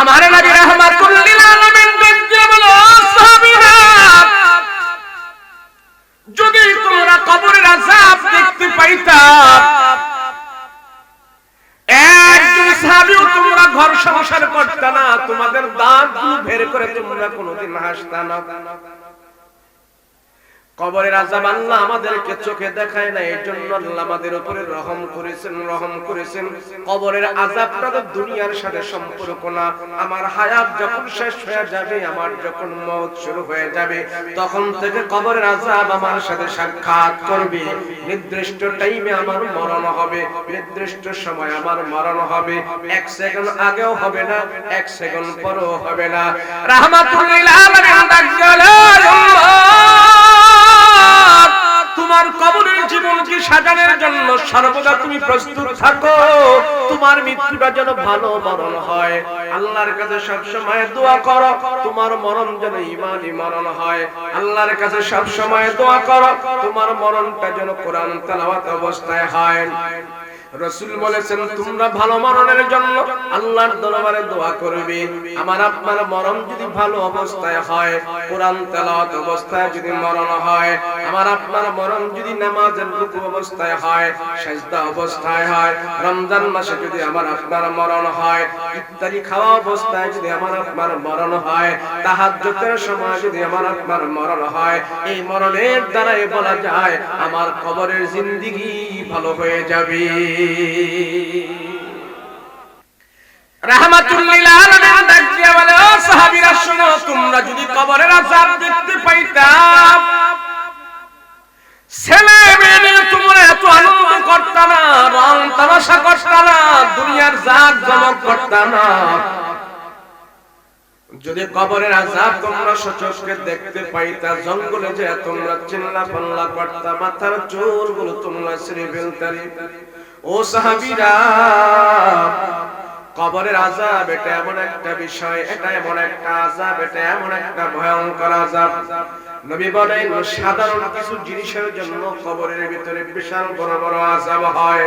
আমার নবী রাহমাতুল লিল আলামিন বলেন বলো সাহাবীরা যদি তোমরা কবরের আযাব দেখতে পাইতা একজন সাহাবীও তোমরা ঘর সংসার করতে না, তোমাদের দাঁতগুলো বের করে তোমরা কোনোদিন হাসতা না। কবরের আযাব আল্লাহ আমাদেরকে চোখে দেখায় না, এজন্য আল্লাহ আমাদের উপরে রহম করেছেন। কবরের আযাবটা তো দুনিয়ার সাথে সম্পর্ক না। আমার হায়াত যখন শেষ হয়ে যাবে, আমার যখন মওত শুরু হয়ে যাবে, তখন থেকে কবরের আযাব আমার সাথে সাক্ষাৎ করবে। নির্দিষ্ট টাইমে আমার মরণ হবে, নির্দিষ্ট সময় আমার মরণ হবে। 1 সেকেন্ড আগেও হবে না, 1 সেকেন্ড পরেও হবে না। রাহমাতুল লিল আলামিন তোমার কবরের জীবনকে সাজানোর জন্য সর্বদা তুমি প্রস্তুত থাকো। তোমার মৃত্যুটা যেন ভালো মরণ হয়। আল্লাহর কাছে সব সময় দোয়া করো তোমার মরণ যেন ঈমানি মরণ হয়। আল্লাহর কাছে সব সময় দোয়া করো তোমার মরণটা যেন কোরআন তেলাওয়াত অবস্থায় হয়। রাসূল বলেছেন তোমরা ভালো মরণের জন্য আল্লাহর দরবারে দোয়া করবে। আমার আপনার মরণ যদি ভালো অবস্থায় হয়, কোরআন তেলাওয়াত অবস্থায় যদি মরণ হয়, আমার আপনার মরণ যদি নামাজের রুকু অবস্থায় হয়, সিজদা অবস্থায় হয়, রমজান মাসে যদি আমার আপনার মরণ হয়, ইফতারি খাওয়া অবস্থায় যদি আমার আপনার মরণ হয়, তাহাজ্জুদের সময় যদি আমার আপনার মরণ হয়, এই মরণের দ্বারাই বলা যায় আমার কবরের জিন্দেগি ভালো হয়ে যাবে। রাহমাতুল লিল আলামিন ডাক দিয়া বলে ও সাহাবীরা শোনো, তোমরা যদি কবরের আযাব দেখতে পাইতা, ছেলে মেয়ে নিয়ে তোমরা এত আনন্দ করতা না, রং তামাশা করতা না, দুনিয়ার জাক জমক করতা না। যদি কবরের আযাব তোমরা সচক্ষে দেখতে পাইতা, জঙ্গলে যে তোমরা চিল্লা পাল্লা করতা, মাথার চুলগুলো তোমরা ছিঁড়ে ফেলতা। ও সাহাবীরা, কবরের আযাব এটা এমন একটা বিষয়, এটা এমন একটা আযাব, এটা এমন একটা ভয়ঙ্কর আযাব। নবী বলেন সাধারণ কিছু জিনিসের জন্য কবরের ভিতরে বিশাল বড় বড় আযাব হয়,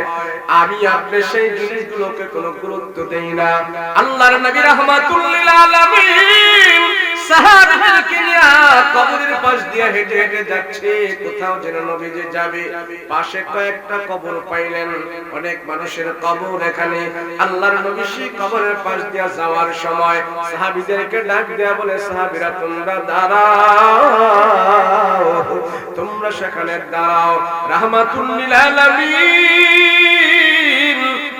আমি আপনি সেই জিনিসগুলোকে কোনো গুরুত্ব দেই না। আল্লাহর নবী রাহমাতুল লিল আলামিন সাহাবীদেরকে নিয়ে কবরের পাশ দিয়ে হেঁটে হেঁটে যাচ্ছে, কোথাও যেন নবীজি যাবে, পাশে কয়েকটা কবর পাইলেন, অনেক মানুষের কবর এখানে। আল্লাহর নবী সেই কবরের পাশ দিয়ে যাওয়ার সময় সাহাবীদেরকে ডাক দেয়া বলে, সাহাবীরা তোমরা দাঁড়াও, তোমরা সেখানে দাঁড়াও। রাহমাতুল লিল আলামিন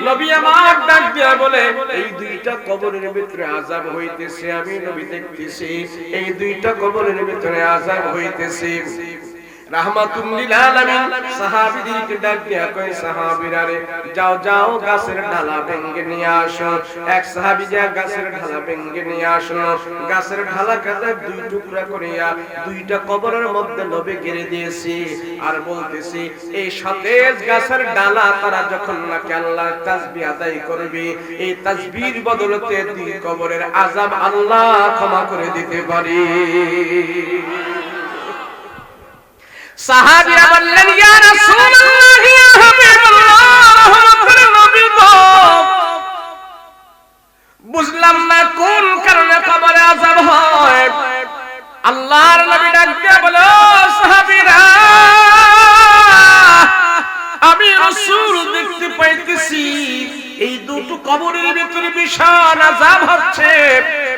নবী আমার ডাক দিয়া বলে, এই দুইটা কবরের ভিতরে আযাব হইতেছে, আমি নবী দেখতেছি এই দুইটা কবরের ভিতরে আযাব হইতেছে। রাহমাতুল লিল আলামিন সাহাবীদেরকে ডাক দিয়া কয়, সাহাবীরা রে যাও যাও গাছের ডালা ভেঙে নিয়ে আসো। এক সাহাবী যা গাছের ডালা ভেঙে নিয়ে আসলো, গাছের ডালা কাটা দুই টুকরা করিয়া দুইটা কবরের মধ্যে নবী গেড়ে দিয়েছি। আর বলতেছি এই সতেজ গাছের ডালা তারা যখন নাকি আল্লাহর তাসবিহ আদায় করবে, এই তাসবিহর বদলতে দুই কবরের আযাব আল্লাহ ক্ষমা করে দিতে পারে। সাহাবীরা বললেন, ইয়া রাসূলুল্লাহ, ইয়া হাবিবাল্লাহ, রহমতের নবী গো, বুঝলাম না কোন কারণে কবরে আযাব হয়। আল্লাহর নবী ডাক দিয়ে বলে, সাহাবীরা আমি রাসূল দেখতে পাইতেছি এই দুটো কবরের ভিতরে বিশাল আযাব হচ্ছে,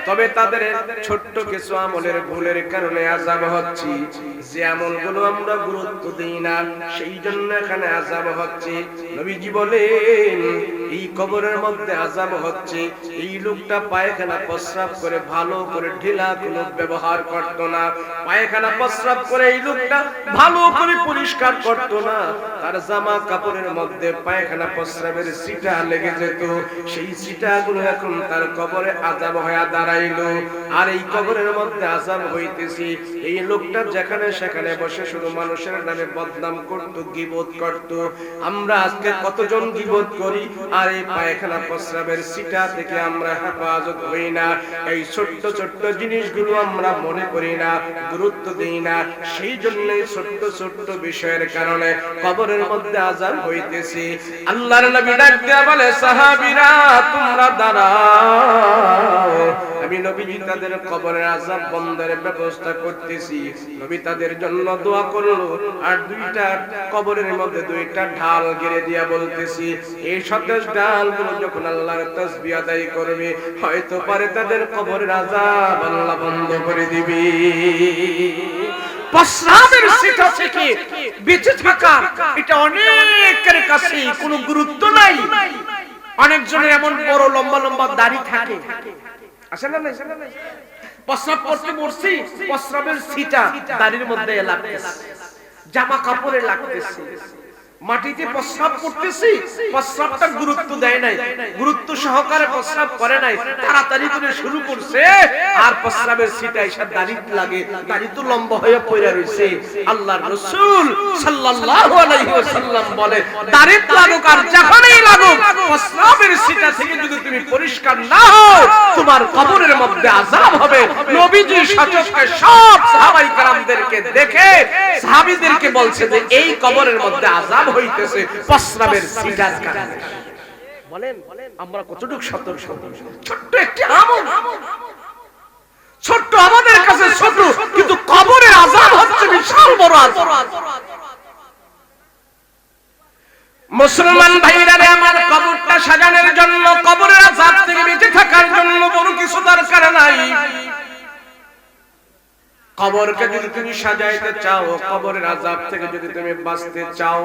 তবে তাদের ছোট্ট কিছু আমলের ভুলের কারণে আযাব হচ্ছে। যে আমলগুলো আমরা গুরুত্ব দেই না সেই জন্য এখানে আযাব হচ্ছে। নবীজি বলেন এই কবরের মধ্যে আযাব হচ্ছে, এই লোকটা পায়খানা প্রস্রাব করে ভালো করে ঢিলা কোনো ব্যবহার করত না, পায়খানা প্রস্রাব করে এই লোকটা ভালো করে পরিষ্কার করত না, তার জামা কাপড়ের মধ্যে পায়খানা প্রস্রাবের ছিটা লেগে যেত, সেই ছিটাগুলো এখন তার কবরে আযাব হয়ে দাঁড়াইলো। আর এই কবরের মধ্যে আযাব হইতেছে, এই লোকটা যেখানে সেখানে বসে শুধু মানুষের নামে বদনাম করত, গীবত করত। আমরা আজকে কতজন গীবত করি, আর এই পায়খানা প্রস্রাবের ছিটা থেকে আমরা হেফাজত হই না। এই ছোট্ট ছোট্ট জিনিসগুলো আমরা মনে করি না, গুরুত্ব দেই না, সেই জন্য ছোট্ট ছোট্ট বিষয়ের কারণে কবরের মধ্যে আযাব হইতেছে। আল্লাহর নবী ডাক দিয়া বলে, সাহাবীরা তোমরা দাঁড়াও, আমি নবীজি তাদের কবরের আযাব বন্ধের ব্যবস্থা করতেছি। নবী তাদের জন্য দোয়া করলো, আর দুইটা কবরের মধ্যে দুইটা ঢাল গেড়ে দিয়া বলতেছি, এই সতেজ ঢালগুলো যখন আল্লাহর তাসবিহ আদায় করবে, হয়তো পারে তাদের কবরের আযাব আল্লাহ বন্ধ করে দিবে। প্রস্রাবের সিটা থেকে বেঁচে থাকা এটা অনেকের কাছে কোনো গুরুত্ব নাই। অনেকজনের এমন বড় লম্বা লম্বা দাড়ি থাকে, আসলে না প্রস্রাব করতে বসছি, প্রস্রাবের সিটা দাড়ির মধ্যে লাগতেছে, জামা কাপড়ে লাগতেছে, মাটিতে প্রস্রাব করতেছি, প্রস্রাবটা গুরুত্ব দেয় নাই, গুরুত্ব সহকারে প্রস্রাব করে নাই, তাড়াতাড়ি করে শুরু করছে, আর প্রস্রাবের সিটা এসে দাড়ি লাগে, দাড়ি তো লম্বা হয়ে পড়ে রইছে। আল্লাহর রাসূল সাল্লাল্লাহু আলাইহি ওয়াসাল্লাম বলে, দাড়ি লাগুক আর যখনই লাগুক, প্রস্রাবের সিটা থেকে যদি তুমি পরিষ্কার না হও, তোমার কবরের মধ্যে আযাব হবে। নবীজি সচক্ষে সব সাহাবায়ে কেরামদেরকে দেখে সাহাবীদেরকে বলছে যে এই কবরের মধ্যে আযাব হইতেছে প্রস্রাবের সিটার কারণে। বলেন আমরা কতটুকু সতর্ক? ছোট্ট একটি আমল, ছোট্ট আমাদের কাছে ছোট, কিন্তু কবরের আযাব হচ্ছে বিশাল বড় আযাব। মুসলমান ভাইরা রে আমার, কবরটা সাজানোর জন্য, কবরের আযাব থেকে বেঁচে থাকার জন্য বড় কিছু দরকার নাই। কবরকে যদি তুমি সাজাইতে চাও, কবরের আযাব থেকে যদি তুমি বাঁচতে চাও,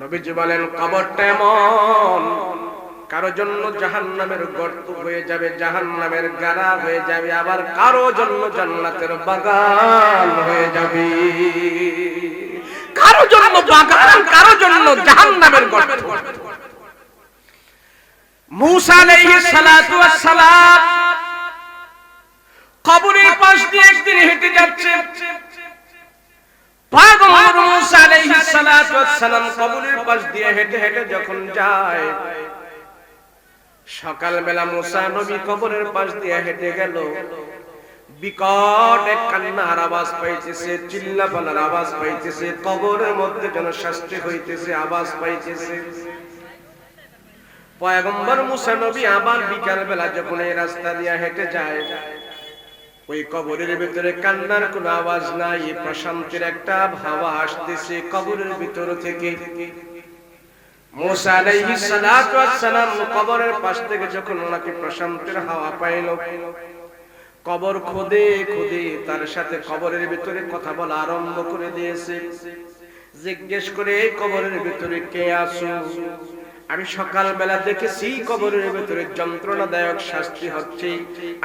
নবীজি বলেন কবরটা এমন কারো জন্য জাহান্নামের গর্ত হয়ে যাবে, জাহান্নামের গাড়া হয়ে যাবে, আবার কারো জন্য জান্নাতের বাগান হয়ে যাবে। কারো জন্য বাগান, কারো জন্য জাহান্নামের গর্ত। মূসা আলাইহিস সালাতু ওয়াস সালাম কবরের পাশ দিয়ে একদিন হেঁটে যাচ্ছে। পয়গম্বর মূসা আলাইহিস সালাতু ওয়াস সালাম কবরের পাশ দিয়ে হেঁটে হেঁটে যখন যায়, সকালবেলা মূসা নবী কবরের পাশ দিয়ে হেঁটে গেল, বিকট এক কান্নার আওয়াজ পাইতেছে, চিল্লাপাল্লার আওয়াজ পাইতেছে, কবরের মধ্যে যেন শাস্তি হইতেছে আওয়াজ পাইতেছে। পয়গম্বর মূসা নবী আবার বিকালবেলা যখন এই রাস্তা দিয়ে হেঁটে যায়, ওই কবরের ভিতরে কান্নার কোনো আওয়াজ নাই, প্রশান্তির একটা হাওয়া আসতেছে কবরের ভিতর থেকে। মূসা আলাইহিস সালাতু ওয়াস সালাম কবরের পাশ থেকে যখন ওনাকে প্রশান্তির হাওয়া পাইল, কবর খুদে খুদে তার সাথে কবরের ভিতরে কথা বলা আরম্ভ করে দিয়েছে। জিজ্ঞেস করে, কবরের ভিতরে কে আছো? আমি সকালবেলা দেখেছি কবরের ভিতরে যন্ত্রণাদায়ক শাস্তি হচ্ছে,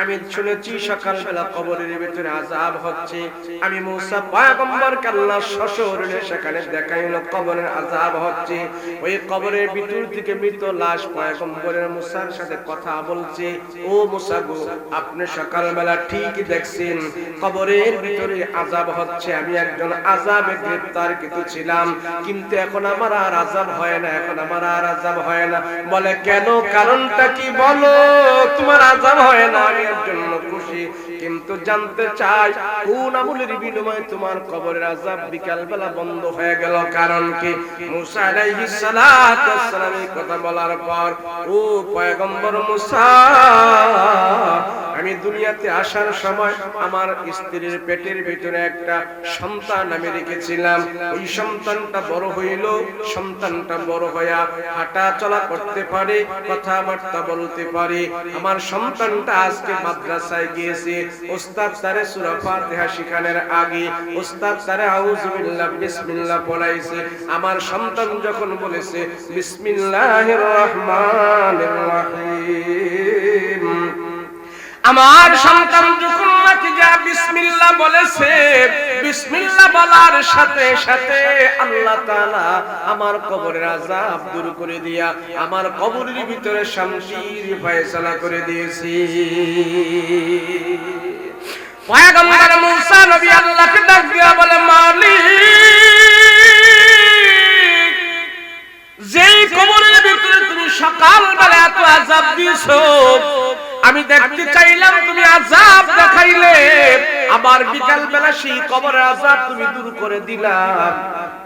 আমি শুনেছি সকালবেলা কবরের ভিতরে আযাব হচ্ছে। আমি মূসা পয়গম্বরকে আল্লাহ সশরীরে সেখানে দেখাইলো কবরের আযাব হচ্ছে। ওই কবরের ভিতর থেকে মৃত লাশ পয়গম্বরের মূসার সাথে কথা বলছে, ও মূসা গো, আপনি সকালবেলা ঠিক দেখছেন কবরের ভিতরে আযাব হচ্ছে, আমি একজন আযাবে গ্রেফতারকৃত ছিলাম, কিন্তু এখন আমার আর আযাব হয় না, এখন আমার আর আযাব হয় না। বলে কেন, কারণটা কি বলো? তোমার আযাব হয় না আমি এর জন্য খুশি, কিন্তু জানতে চাই কোন আমলের বিনিময়ে তোমার কবরের আযাব বিকালবেলা বন্ধ হয়ে গেল, কারণ কি? মূসা আলাইহিস সালাতু ওয়াস সালাম এই কথা বলার পর, ও পয়গম্বর মূসা, আমি দুনিয়াতে আসার সময় আমার স্ত্রীর পেটের ভিতরে একটা সন্তান আমি রেখেছিলাম, ওই সন্তানটা বড় হইল, সন্তানটা বড় হইয়া হাঁটা চলা করতে পারে, কথাবার্তা বলতে পারে। আমার সন্তানটা আজকে মাদ্রাসায় গিয়েছে, ওস্তাদ তারে সূরা ফাতিহা শিখানোর আগে ওস্তাদ তারে আউযু বিল্লাহ বিসমিল্লাহ পড়াইছে। আমার সন্তান যখন বলেছে বিসমিল্লাহির রহমানির রহিম, আমার সন্তান যখন নাকি যা বিসমিল্লাহ বলেছে, বিসমিল্লাহ বলার সাথে সাথে আল্লাহ তাআলা আমার কবরের আযাব দূর করে দিয়া আমার কবরের ভিতরে শান্তির ফয়সালা করে দিয়েছি। পয়গম্বর মূসা নবী আল্লাহকে ডাক দিয়া বলে, মালিক, যেই কবরের ভিতরে তুমি সকালবেলা এত আযাব দিয়েছো, আমি দেখতে চাইলাম তুমি আযাব দেখাইলে, আবার বিকাল বেলা সেই কবরের আযাব তুমি দূর করে দিলা।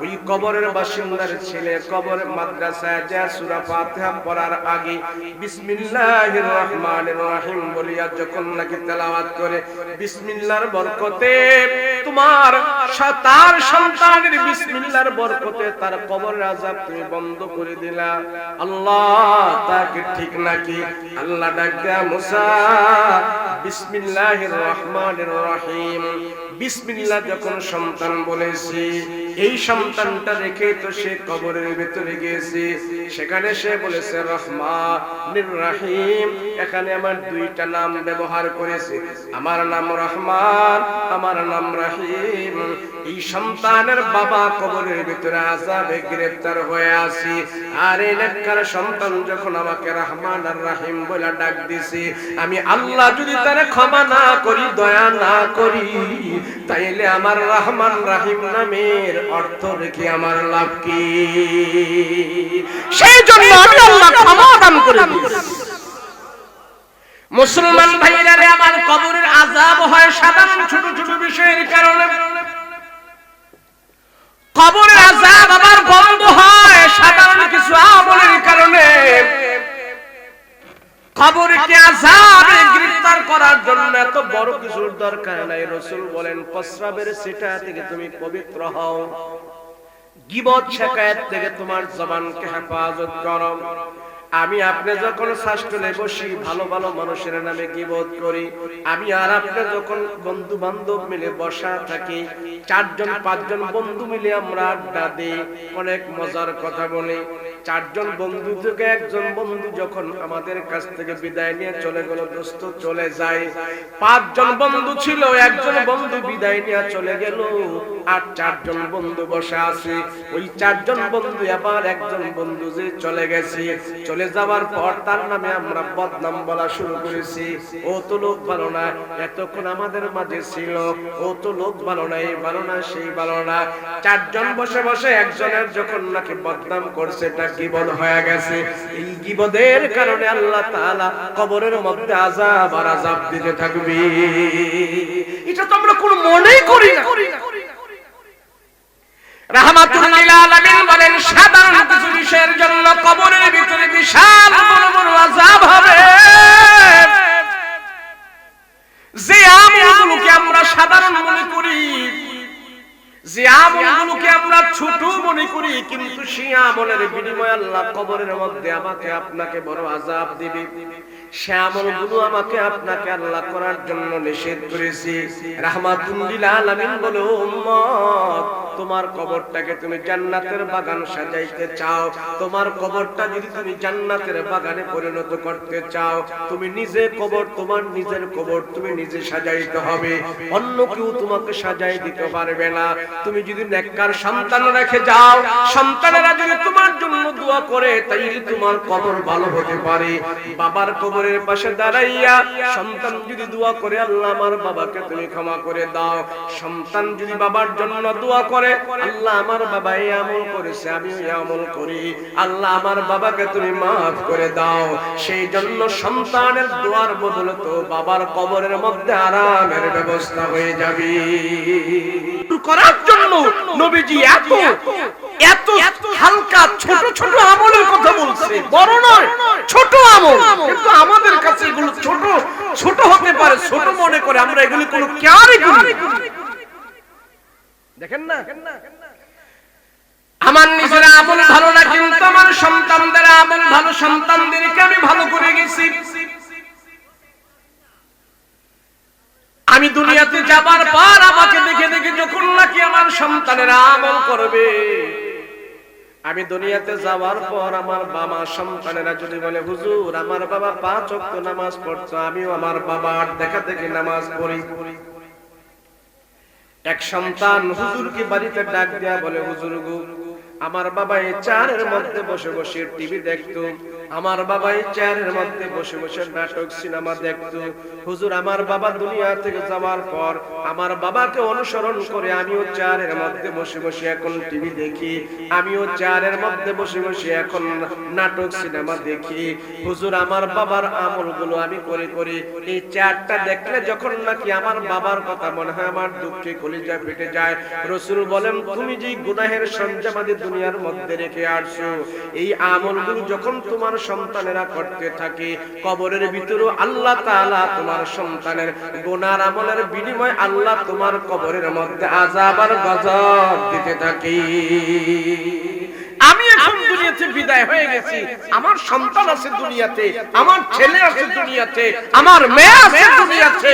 ওই কবরের বাসিন্দার ছেলে কবরের মাদ্রাসায় যা সূরা ফাতিহা পড়ার আগে বিসমিল্লাহির রহমানির রহিম বলিয়া যখন নাকি তেলাওয়াত করে, বিসমিল্লাহর বরকতে তোমার তার সন্তানের বিসমিল্লাহর বরকতে তার কবরের আযাব তুমি বন্ধ করে দিলা। আল্লাহ তাকে ঠিক নাকি? আল্লাহ ডাকা মুসা বিসমিল্লাহির রহমানির রহিম, বিসমিল্লাহ যখন সন্তান বলেছি, এই সন্তানটা রেখে তো সে কবরের ভিতরে গিয়েছে। সেখানে সে বলেছে রহমানির রহিম। এখানে আমার দুইটা নাম ব্যবহার করেছে, আমার নাম রহমান, আমার নাম রহিম। এই সন্তানের বাবা কবরের ভিতরে আযাবে গ্রেফতার হয়ে আছে, আর এই নেককার সন্তান যখন আমাকে রহমান আর রহিম বলে ডাক দিছে, আমি আল্লাহ যদি তারে ক্ষমা না করি, দয়া না করি, তাইলে আমার রহমান রহিম নামের অর্থ রেখে আমার লাভ কি? সেই জন্য আমি আল্লাহ ক্ষমা দান করে দিয়েছি। মুসলমান ভাইরা রে আমার, কবরের আযাব হয় সাধারণ ছোট ছোট বিষয়ের কারণে। কবরের আযাব আবার বন্ধ হয় সাধারণ কিছু আমলের কারণে। কবরকে আযাবে গ্রেফতার করার জন্য এত বড় কিছুর দরকার নাই। রাসূল বলেন প্রস্রাবের ছিটা থেকে তুমি পবিত্র হও, গীবত শিকায়ত থেকে তোমার জবানকে হেফাজত করো। আমি আপনি যখন শাসলে বসি, ভালো ভালো মানুষের নামে গীবত করি, আমি আর আপনি যখন বন্ধু বান্ধব মিলে বসা থাকি, 4 জন 5 জন বন্ধু মিলে আমরা আড্ডা দিই, অনেক মজার কথা বলি। 4 জন বন্ধু থেকে একজন বন্ধু যখন আমাদের কাছ থেকে বিদায় নিয়ে চলে গেল, দোস্ত চলে যায়, 5 জন বন্ধু ছিল, একজন বন্ধু বিদায় নিয়ে চলে গেল, আর 4 জন বন্ধু বসে আছে। ওই 4 জন বন্ধু আবার একজন বন্ধু যে চলে গেছে, চলে যাওয়ার পর তার নামে আমরা বদনাম বলা শুরু করেছি। ও তো লোক ভালো না, এতক্ষণ আমাদের মাঝে ছিল, ও তো লোক ভালো না, এই ভালো না, সেই ভালো না। 4 জন বসে বসে একজনের যখন নাকি বদনাম করছে, এটা গীবত হয়ে গেছে। এই গীবতের কারণে আল্লাহ তাআলা কবরের মধ্যে আযাব আর আযাব দিতে থাকবে। এটা তো আমরা কোনো মনেই করি না। রাহমাতুল লিল আলামিন বলেন সাধারণ কিছু বিষয়ের জন্য কবরের ভিতরে বিশাল বড় বড় আযাব হবে। যে আমলগুলোকে আমরা সাধারণ মনে করি, যে আমলগুলোকে আমরা ছোট মনে করি, কিন্তু সেই আমলের বিনিময়ে আল্লাহ কবরের মধ্যে আমাকে আপনাকে বড় আযাব দিবে। সে আমলগুলো আমাকে আপনাকে আল্লাহ করার জন্য নিষেধ করেছে। রাহমাতুল লিল আলামিন বলে, উম্মত তোমার কবরটাকে তুমি জান্নাতের বাগান সাজাইতে চাও, তোমার কবরটা যদি তুমি জান্নাতের বাগানে পরিণত করতে চাও, তুমি নিজে কবর, তোমার নিজের কবর তুমি নিজে সাজাইতে হবে, অন্য কেউ তোমাকে সাজাই দিতে পারবে না। তুমি যদি নেককার সন্তান রেখে যাও, সন্তানেরা যদি তোমার জন্য দোয়া করে, তাইলে তোমার কবর ভালো হতে পারে। বাবার কবরের পাশে দাঁড়াইয়া সন্তান যদি দোয়া করে, আল্লাহ আমার বাবাকে তুমি ক্ষমা করে দাও, সন্তান যদি বাবার জন্য দোয়া করে, আল্লাহ আমার বাবা এই আমল করেছে, আমিও এই আমল করি, আল্লাহ আমার বাবাকে তুমি মাফ করে দাও। সেই জন্য সন্তানের দোয়ার বদলে তো বাবার কবরের মধ্যে আরামের ব্যবস্থা হয়ে যাবে। করার জন্য নবীজি এত এত হালকা ছোট ছোট আমলের কথা বলছে, বড় নয়, ছোট আমল, কিন্তু আমাদের কাছে এগুলো ছোট ছোট হতে পারে, ছোট মনে করে আমরা এগুলো কোনো কেয়ারই করি। দেখেন না, আমার নিজের আমল ভালো না, কিন্তু আমার সন্তানদের আমল ভালো, সন্তানদেরকে আমি ভালো করে গেছি। আমি দুনিয়াতে যাবার পর আমাকে দেখে দেখে যখন নাকি আমার সন্তানেরা আমল করবে, আমি দুনিয়াতে যাওয়ার পর আমার বাবা সন্তানেরা যদি বলে, হুজুর আমার বাবা 5 ওয়াক্ত নামাজ পড়তো, আমিও আমার বাবার দেখা দেখে নামাজ পড়ি। এক সন্তান হুজুরকে বাড়িতে ডাক দেয়া বলে, হুজুর গো আমার বাবা এই চারের মধ্যে বসে বসে টিভি দেখতো, আমার বাবা এই চেয়ারের মধ্যে বসে বসে নাটক সিনেমা দেখতো। হুজুর আমার বাবা দুনিয়া থেকে যাওয়ার পর আমার বাবাকে অনুসরণ করে আমিও চেয়ারের মধ্যে বসে বসে এখন টিভি দেখি, আমিও চেয়ারের মধ্যে বসে বসে এখন নাটক সিনেমা দেখি। হুজুর আমার বাবার আমলগুলো আমি করে করি। এই চেয়ারটা দেখলে যখন নাকি আমার বাবার কথা মনে হয় আমার দুঃখে কলিজা ফেটে যায়। রাসূল বলেন তুমি যে গুনাহের সঞ্জামাদি দুনিয়ার মধ্যে রেখে আসছো, এই আমলগুলো যখন তোমার সন্তানেরা করতে থাকে, কবরের ভিতরে আল্লাহ তাআলা তোমার সন্তানের গুনার আমলের বিনিময়ে আল্লাহ তোমার কবরের মধ্যে আযাব আর গজব দিতে থাকে। আমি এখন দুনিয়াতে বিদায় হয়ে গেছি, আমার সন্তান আছে দুনিয়াতে, আমার ছেলে আছে দুনিয়াতে, আমার মেয়ে আছে দুনিয়াতে।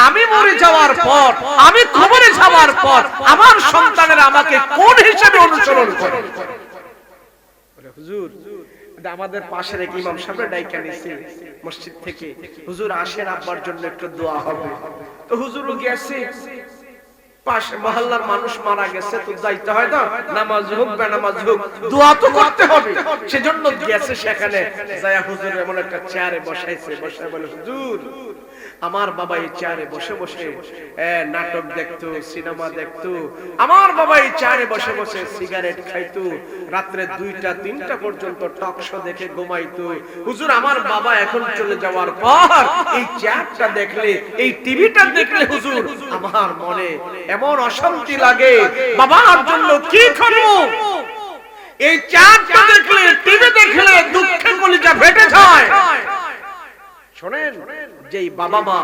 আমি মরে যাওয়ার পর, আমি কবরে যাওয়ার পর আমার সন্তানেরা আমাকে কোন হিসেবে অনুসরণ করে? হুজুর আমাদের পাশের এক ইমাম সাহেব ডাইকা নিছে মসজিদ থেকে, হুজুর আসেন আব্বার জন্য একটু দোয়া হবে। তো হুজুরও গেছে, পাশে মহল্লার মানুষ মারা গেছে তো যাইতে হয় না, নামাজ হোক বেনামাজ হোক দোয়া তো করতে হবে। সেজন্য গেছে, সেখানে যায়া হুজুর এমন একটা চেয়ারে বসাইছে, বসায় বলে হুজুর আমার বাবা এই চেয়ারে বসে বসে নাটক দেখতো, সিনেমা দেখতো। আমার বাবা এই চেয়ারে বসে বসে সিগারেট খাইতো, রাত্রে 2টা 3টা পর্যন্ত টক শো দেখে ঘুমাইতো। হুজুর আমার বাবা এখন চলে যাওয়ার পর এই চেয়ারটা দেখলে, এই টিভিটা দেখলে হুজুর আমার মনে এমন অশান্তি লাগে, বাবার জন্য কি করব? এই চেয়ারটা দেখলে, টিভি দেখলে দুঃখে কলিজা ফেটে যায়। শোনেন, যেই বাবা মা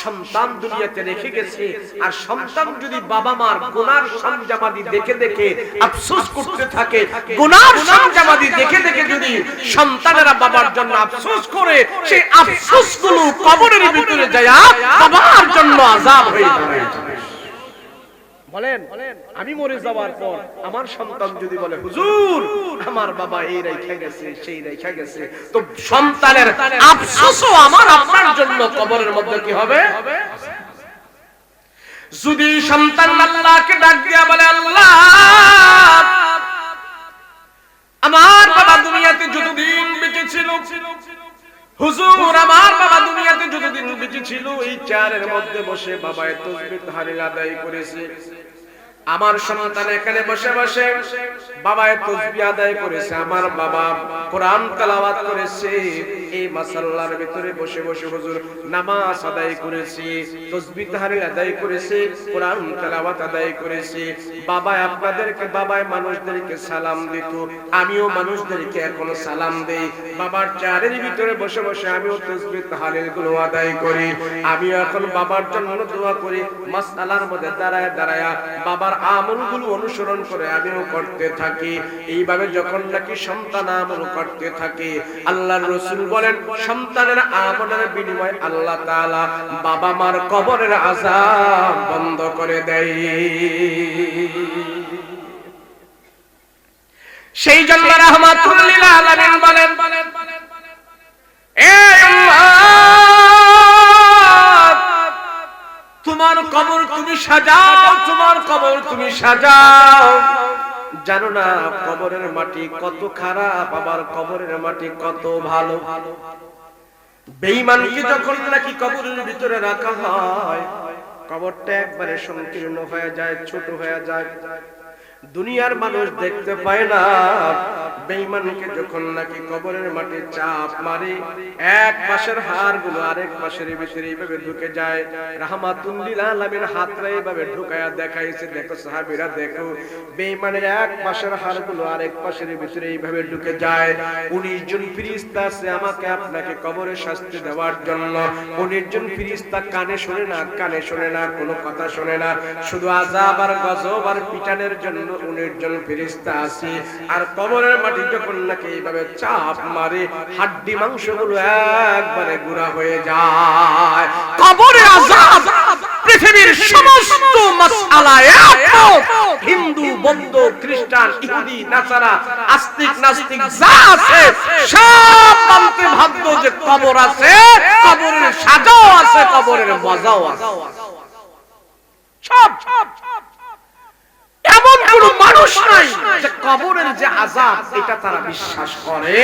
সন্তান দুনিয়াতে রেখে গেছে, আর সন্তান যদি বাবা মার গুনার সঞ্জামাদি দেখে দেখে আফসোস করতে থাকে, গুনার সঞ্জামাদি দেখে দেখে যদি সন্তানেরা বাবার জন্য আফসোস করে, সেই আফসোসগুলো কবরের ভিতরে যায় বাবার জন্য আযাব হয়ে দাঁড়ায়। বলেন আমি মরে যাওয়ার পর আমার সন্তান যদি বলে হুজুর আমার বাবা এই রেখে গেছে, সেই রেখে গেছে, তো সন্তানের আফসোসও আমার আপনার জন্য কবরের মধ্যে কি হবে? যদি সন্তান আল্লাহকে ডাক দিয়া বলে আল্লাহ আমার বাবা দুনিয়াতে যতদিন বেঁচে ছিল, হুজুর আমার বাবা দুনিয়াতে যতদিন বেঁচে ছিল এই চেয়ারের মধ্যে বসে বাবায় তাসবিহ তাহলিল আদায় করেছে, আমার সন্তান এখানে বসে বসে বাবায় তাসবিহ আদায় করেছে, আমার বাবা কোরআন তেলাওয়াত করেছে, এই মাসাল্লার ভিতরে বসে বসে হুজুর নামাজ আদায় করেছে, তাসবিহ তাহলিল আদায় করেছে, কোরআন তেলাওয়াত আদায় করেছে। বাবায় আপনাদেরকে, বাবায় মানুষদেরকে সালাম দিত, আমিও মানুষদেরকে এখন সালাম দেই। বাবার চেয়ারের ভিতরে বসে বসে আমিও তাসবিহ তাহলিল গুলো আদায় করি, আমিও এখন বাবার জন্য দোয়া করি। মাসআলার মধ্যে দাঁড়ায় দাঁড়ায় বাবার আমলগুলো অনুসরণ করে আমিও করতে থাকি। এইভাবে যখন নাকি সন্তান আমল করতে থাকে, আল্লাহর রাসূল বলেন সন্তানের আমলের বিনিময়ে আল্লাহ তাআলা বাবা মার কবরের আযাব বন্ধ করে দেয়। সেই জন্য রাহমাতুল লিল আলামিন বলেন এ উম্মত তোমার কবর তুমি সাজাও, তোমার কবর তুমি সাজাও। জানো না কবরের মাটি কত খারাপ, আবার কবরের মাটি কত ভালো। বেঈমানকে যখন নাকি কবরের ভিতরে রাখা হয়, কবরটা একবারে সংকীর্ণ হয়ে যায়, ছোট হয়ে যায়, দুনিয়ার মানুষ দেখতে পায় না। বেঈমানকে যখন নাকি কবরের মাটি চাপ মারে, এক পাশের হাড়গুলো আরেক পাশের ভিতরে এইভাবে ঢুকে যায়। রাহমাতুল লিল আলামিন হাতটা এইভাবে ঢুকায়া দেখাইছে, দেখো সাহাবীরা দেখো, বেঈমানের এক পাশের হাড়গুলো আরেক পাশের ভিতরে এইভাবে ঢুকে যায়। 19 জন ফেরেশতা আছে আমাকে আপনাকে কবরে শাস্তি দেওয়ার জন্য। 19 জন ফেরেশতা কানে শোনে না, কানে শোনে না, কোনো কথা শোনে না, শুধু আযাব আর গজব আর পিটানের জন্য 19 জন ফেরেশতা আছে। আর কবরের মাটি যখন নাকি এইভাবে চাপ মারে, হাড্ডি মাংসগুলো একবারে গুঁড়া হয়ে যায়। কবরে আযাব পৃথিবীর সমস্ত মাসআলা একমত, হিন্দু বৌদ্ধ খ্রিস্টান ইহুদি নাসারা আস্তিক নাস্তিক যা আছে সব মানতে বাধ্য যে কবর আছে, কবরের সাজাও আছে, কবরের মজাও আছে। সব এমন কোন মানুষ নাই যে কবরের যে আযাব এটা তারা বিশ্বাস করে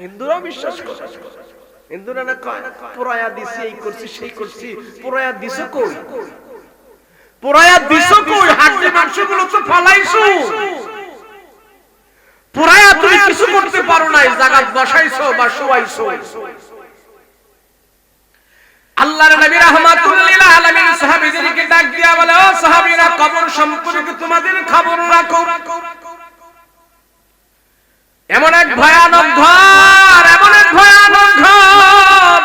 হিন্দুরাও বিশ্বাস করে। হিন্দুরা না কয় পোড়ায়া দিছি, এই করছি সেই করছি। পোড়ায়া দিছো কই? পোড়ায়া দিছো কই? হাড়ি মাংসগুলো তো ফালাইছো। পোড়ায়া তুমি কিছু করতে পারো নাই, জায়গা বসাইছো বা শোয়াইছো। আল্লাহর নবী রাহমাতুল লিল আলামিন সাহাবীদেরকে ডাক দিয়া বলে, ও সাহাবীরা, কবর সম্পর্কে তোমাদের খবর রাখো। এমন এক ভয়ানক ঘর, এমন এক ভয়ানক ঘর,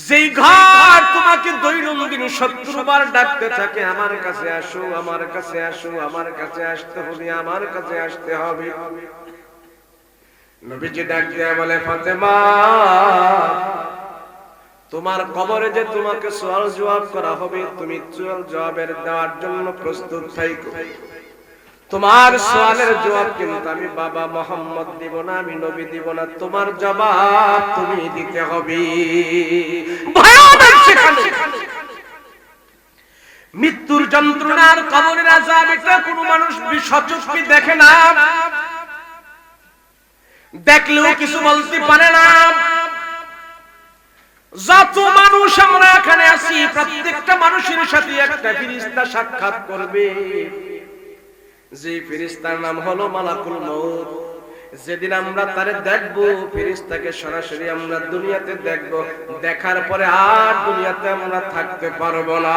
যেই ঘর তোমাকে দৈনন্দিন 70 বার ডাকতে থাকে, আমার কাছে আসো, আমার কাছে আসো, আমার কাছে আসতে হবে, আমার কাছে আসতে হবে। নবীজি ডাক দিয়া বলে, ফাতেমা, তোমার কবরে যে তোমাকে সওয়াল জবাব করা হবে, তুমি সওয়াল জবাবের দেওয়ার জন্য প্রস্তুত থাকো। তোমার সওয়ালের জবাব কিন্তু আমি বাবা মুহাম্মদ দিব না, আমি নবী দিব না, তোমার জবাব তুমি দিতে হবে। ভয়ানক সেখানে মৃত্যুর যন্ত্রণার, কবরের আযাব, এটা কোনো মানুষ বিশ্বচক্ষে দেখে না, দেখলেও কিছু বলতে পারে না। যত মানুষ আমরা এখানে আছি, প্রত্যেকটা মানুষের সাথে একটা ফেরেশতা সাক্ষাৎ করবে, যে ফেরেশতার নাম হলো মালাকুল মউত। যেদিন আমরা তারে দেখবো, ফেরেশতাকে সরাসরি আমরা দুনিয়াতে দেখবো, দেখার পরে আর দুনিয়াতে আমরা থাকতে পারবো না।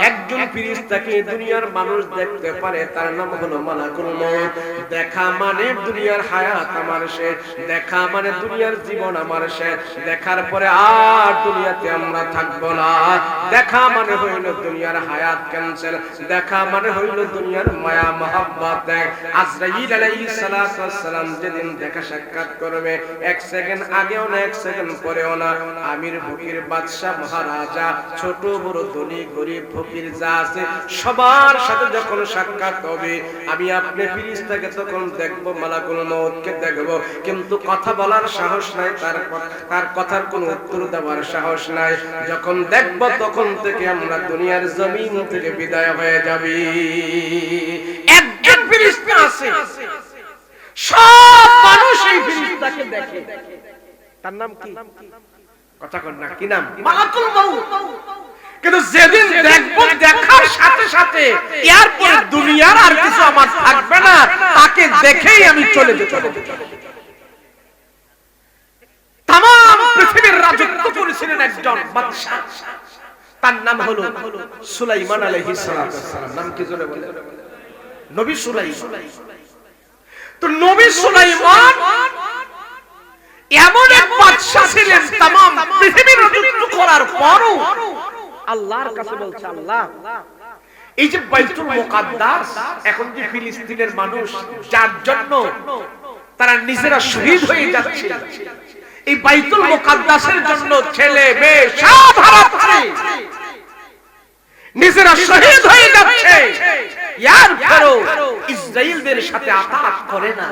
একজন ফেরেশতাকে দুনিয়ার মানুষ দেখতে পারে, তার নাম হলো মালাকুল মউত। দেখা মানে দুনিয়ার হায়াত আমার শেষ, দেখা মানে দুনিয়ার জীবন আমার শেষ, দেখার পরে আর দুনিয়াতে আমরা থাকবো না। দেখা মানে হইল দুনিয়ার হায়াত ক্যান্সেল, দেখা মানে হইল দুনিয়ার মায়া মহব্বত। আজরাইল আলাইহিস সালাতু ওয়াস সালাম যেদিন দেখা সাক্ষাৎ করবে, এক সেকেন্ড আগেও না, এক সেকেন্ড পরেও না, আমির ফকির, বাদশা, মহারাজা, ছোট বড়, ধনী গরিব, ফকির যা আছে সবার সাথে যখন সাক্ষাৎ হবে, আমি আপনি ফেরেশতাকে তখন দেখবো, মালাকুল মউতকে দেখবো, কিন্তু কথা বলার সাহস নাই, তার কথার কোনো উত্তর দেওয়ার সাহস নাই। যখন দেখবো তখন থেকে আমরা দুনিয়ার জমিন থেকে বিদায় হয়ে যাবি। একজন ফেরেশতা আছে, সব মানুষ এই ফেরেশতাকে দেখে, তার নাম কি? কথা কর না, কি নাম? মালাকুল মউত। কিন্তু যেদিন দেখব, দেখার সাথে সাথে এরপরে দুনিয়ার আর কিছু আমার থাকবে না, তাকে দেখেই আমি চলে যেতে হবে। तमाम পৃথিবীর রাজত্ব করেছিলেন একজন বাদশা, তার নাম হলো সুলাইমান আলাইহিস সালাতু ওয়াস সালাম। নাম কি জোরে বলেন? নবী সুলাইমান। তো নবী সুলাইমান এমন এক বাদশা ছিলেন, तमाम পৃথিবীর রাজত্ব করার পরও আল্লাহর কাছে বলছে, আল্লাহ, এই যে বাইতুল মুকাদ্দাস, এখন যে ফিলিস্তিনের মানুষ যার জন্য তারা নিজেরা শহীদ হয়ে যাচ্ছে, এই বাইতুল মুকাদ্দাসের জন্য ছেলে মেয়ে সব হারাচ্ছে, নিজেরা শহীদ হয়ে যাচ্ছে, এরপরও ইসরাইলদের সাথে আতাত করে না।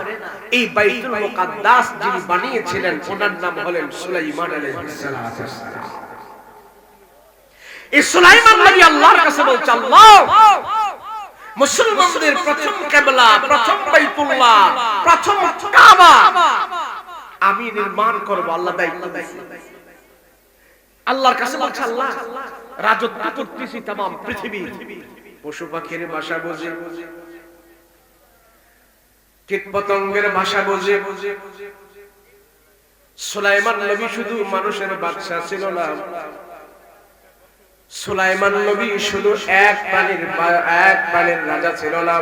এই বাইতুল মুকাদ্দাস যিনি বানিয়েছিলেন, ওনার নাম হলেন সুলাইমান আলাইহিস সালাতু ওয়াস সালাম। এই সুলাইমান নবী আল্লাহর কাছে বলছে, আল্লাহ, মুসলমানদের প্রথম কিবলা, প্রথম বাইতুল্লাহ, প্রথম কাবা আমি নির্মাণ করব, আল্লাহ দায়িত্ব দিয়েছে। আল্লাহর কাছে বলছে, আল্লাহ, রাজত্ব করতেছি तमाम পৃথিবী, পশু পাখির ভাষা বুঝে, কীটপতঙ্গের ভাষা বুঝে। সুলাইমান নবী শুধু মানুষের বাদশা ছিল না, সুলাইমান নবী শুধু এক প্রাণীর রাজা ছিল না,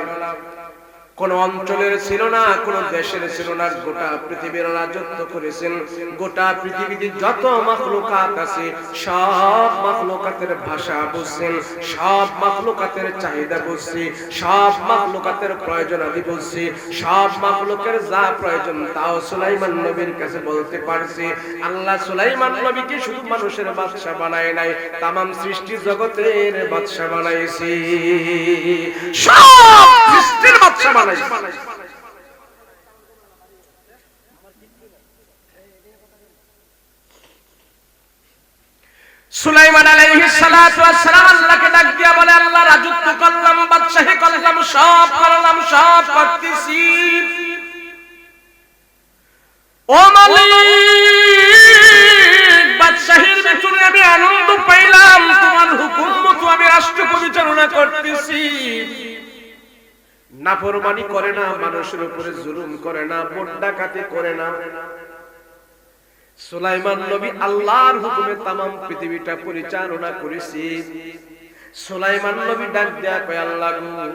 কোন অঞ্চলের ছিল না, কোন দেশের ছিল না, গোটা পৃথিবীর রাজত্ব করেছেন। গোটা পৃথিবীতে যত মাখলুকাত আছে, সব মাখলুকাতের ভাষা বুঝছেন, সব মাখলুকাতের চাহিদা বুঝছি, সব মাখলুকাতের প্রয়োজনাদি বুঝছি, সব মাখলুকের যা প্রয়োজন তাও সুলাইমান নবীর কাছে বলতে পারছি। আল্লাহ সুলাইমান নবীকে শুধু মানুষের বাদশা বানায় নাই, तमाम সৃষ্টি জগতের বাদশা বানাইছি, সব সৃষ্টির বাদশা বানাইছি। সুলাইমান আলাইহিস সালাতু ওয়াস সালাম আল্লাহকে ডাক দিয়া বলে, আল্লাহ, রাজত্ব করলাম, বাদশাহী করলাম, সব করলাম, সব করতেছি, ও মালিক, বাদশাহীর ভিতরে আমি আনন্দ পাইলাম, তোমার হুকুম মতো আমি রাষ্ট্র পরিচালনা করতেছি। নাফরমানি করে না, মানুষের উপরে জুলুম করে না, ভোট ডাকাতি করে না। সুলাইমান নবী আল্লাহর হুকুমে তামাম পৃথিবীটা পরিচালনা করেছি। সুলাইমান নবী ডাক দেয়া কয়, আল্লাহ গো,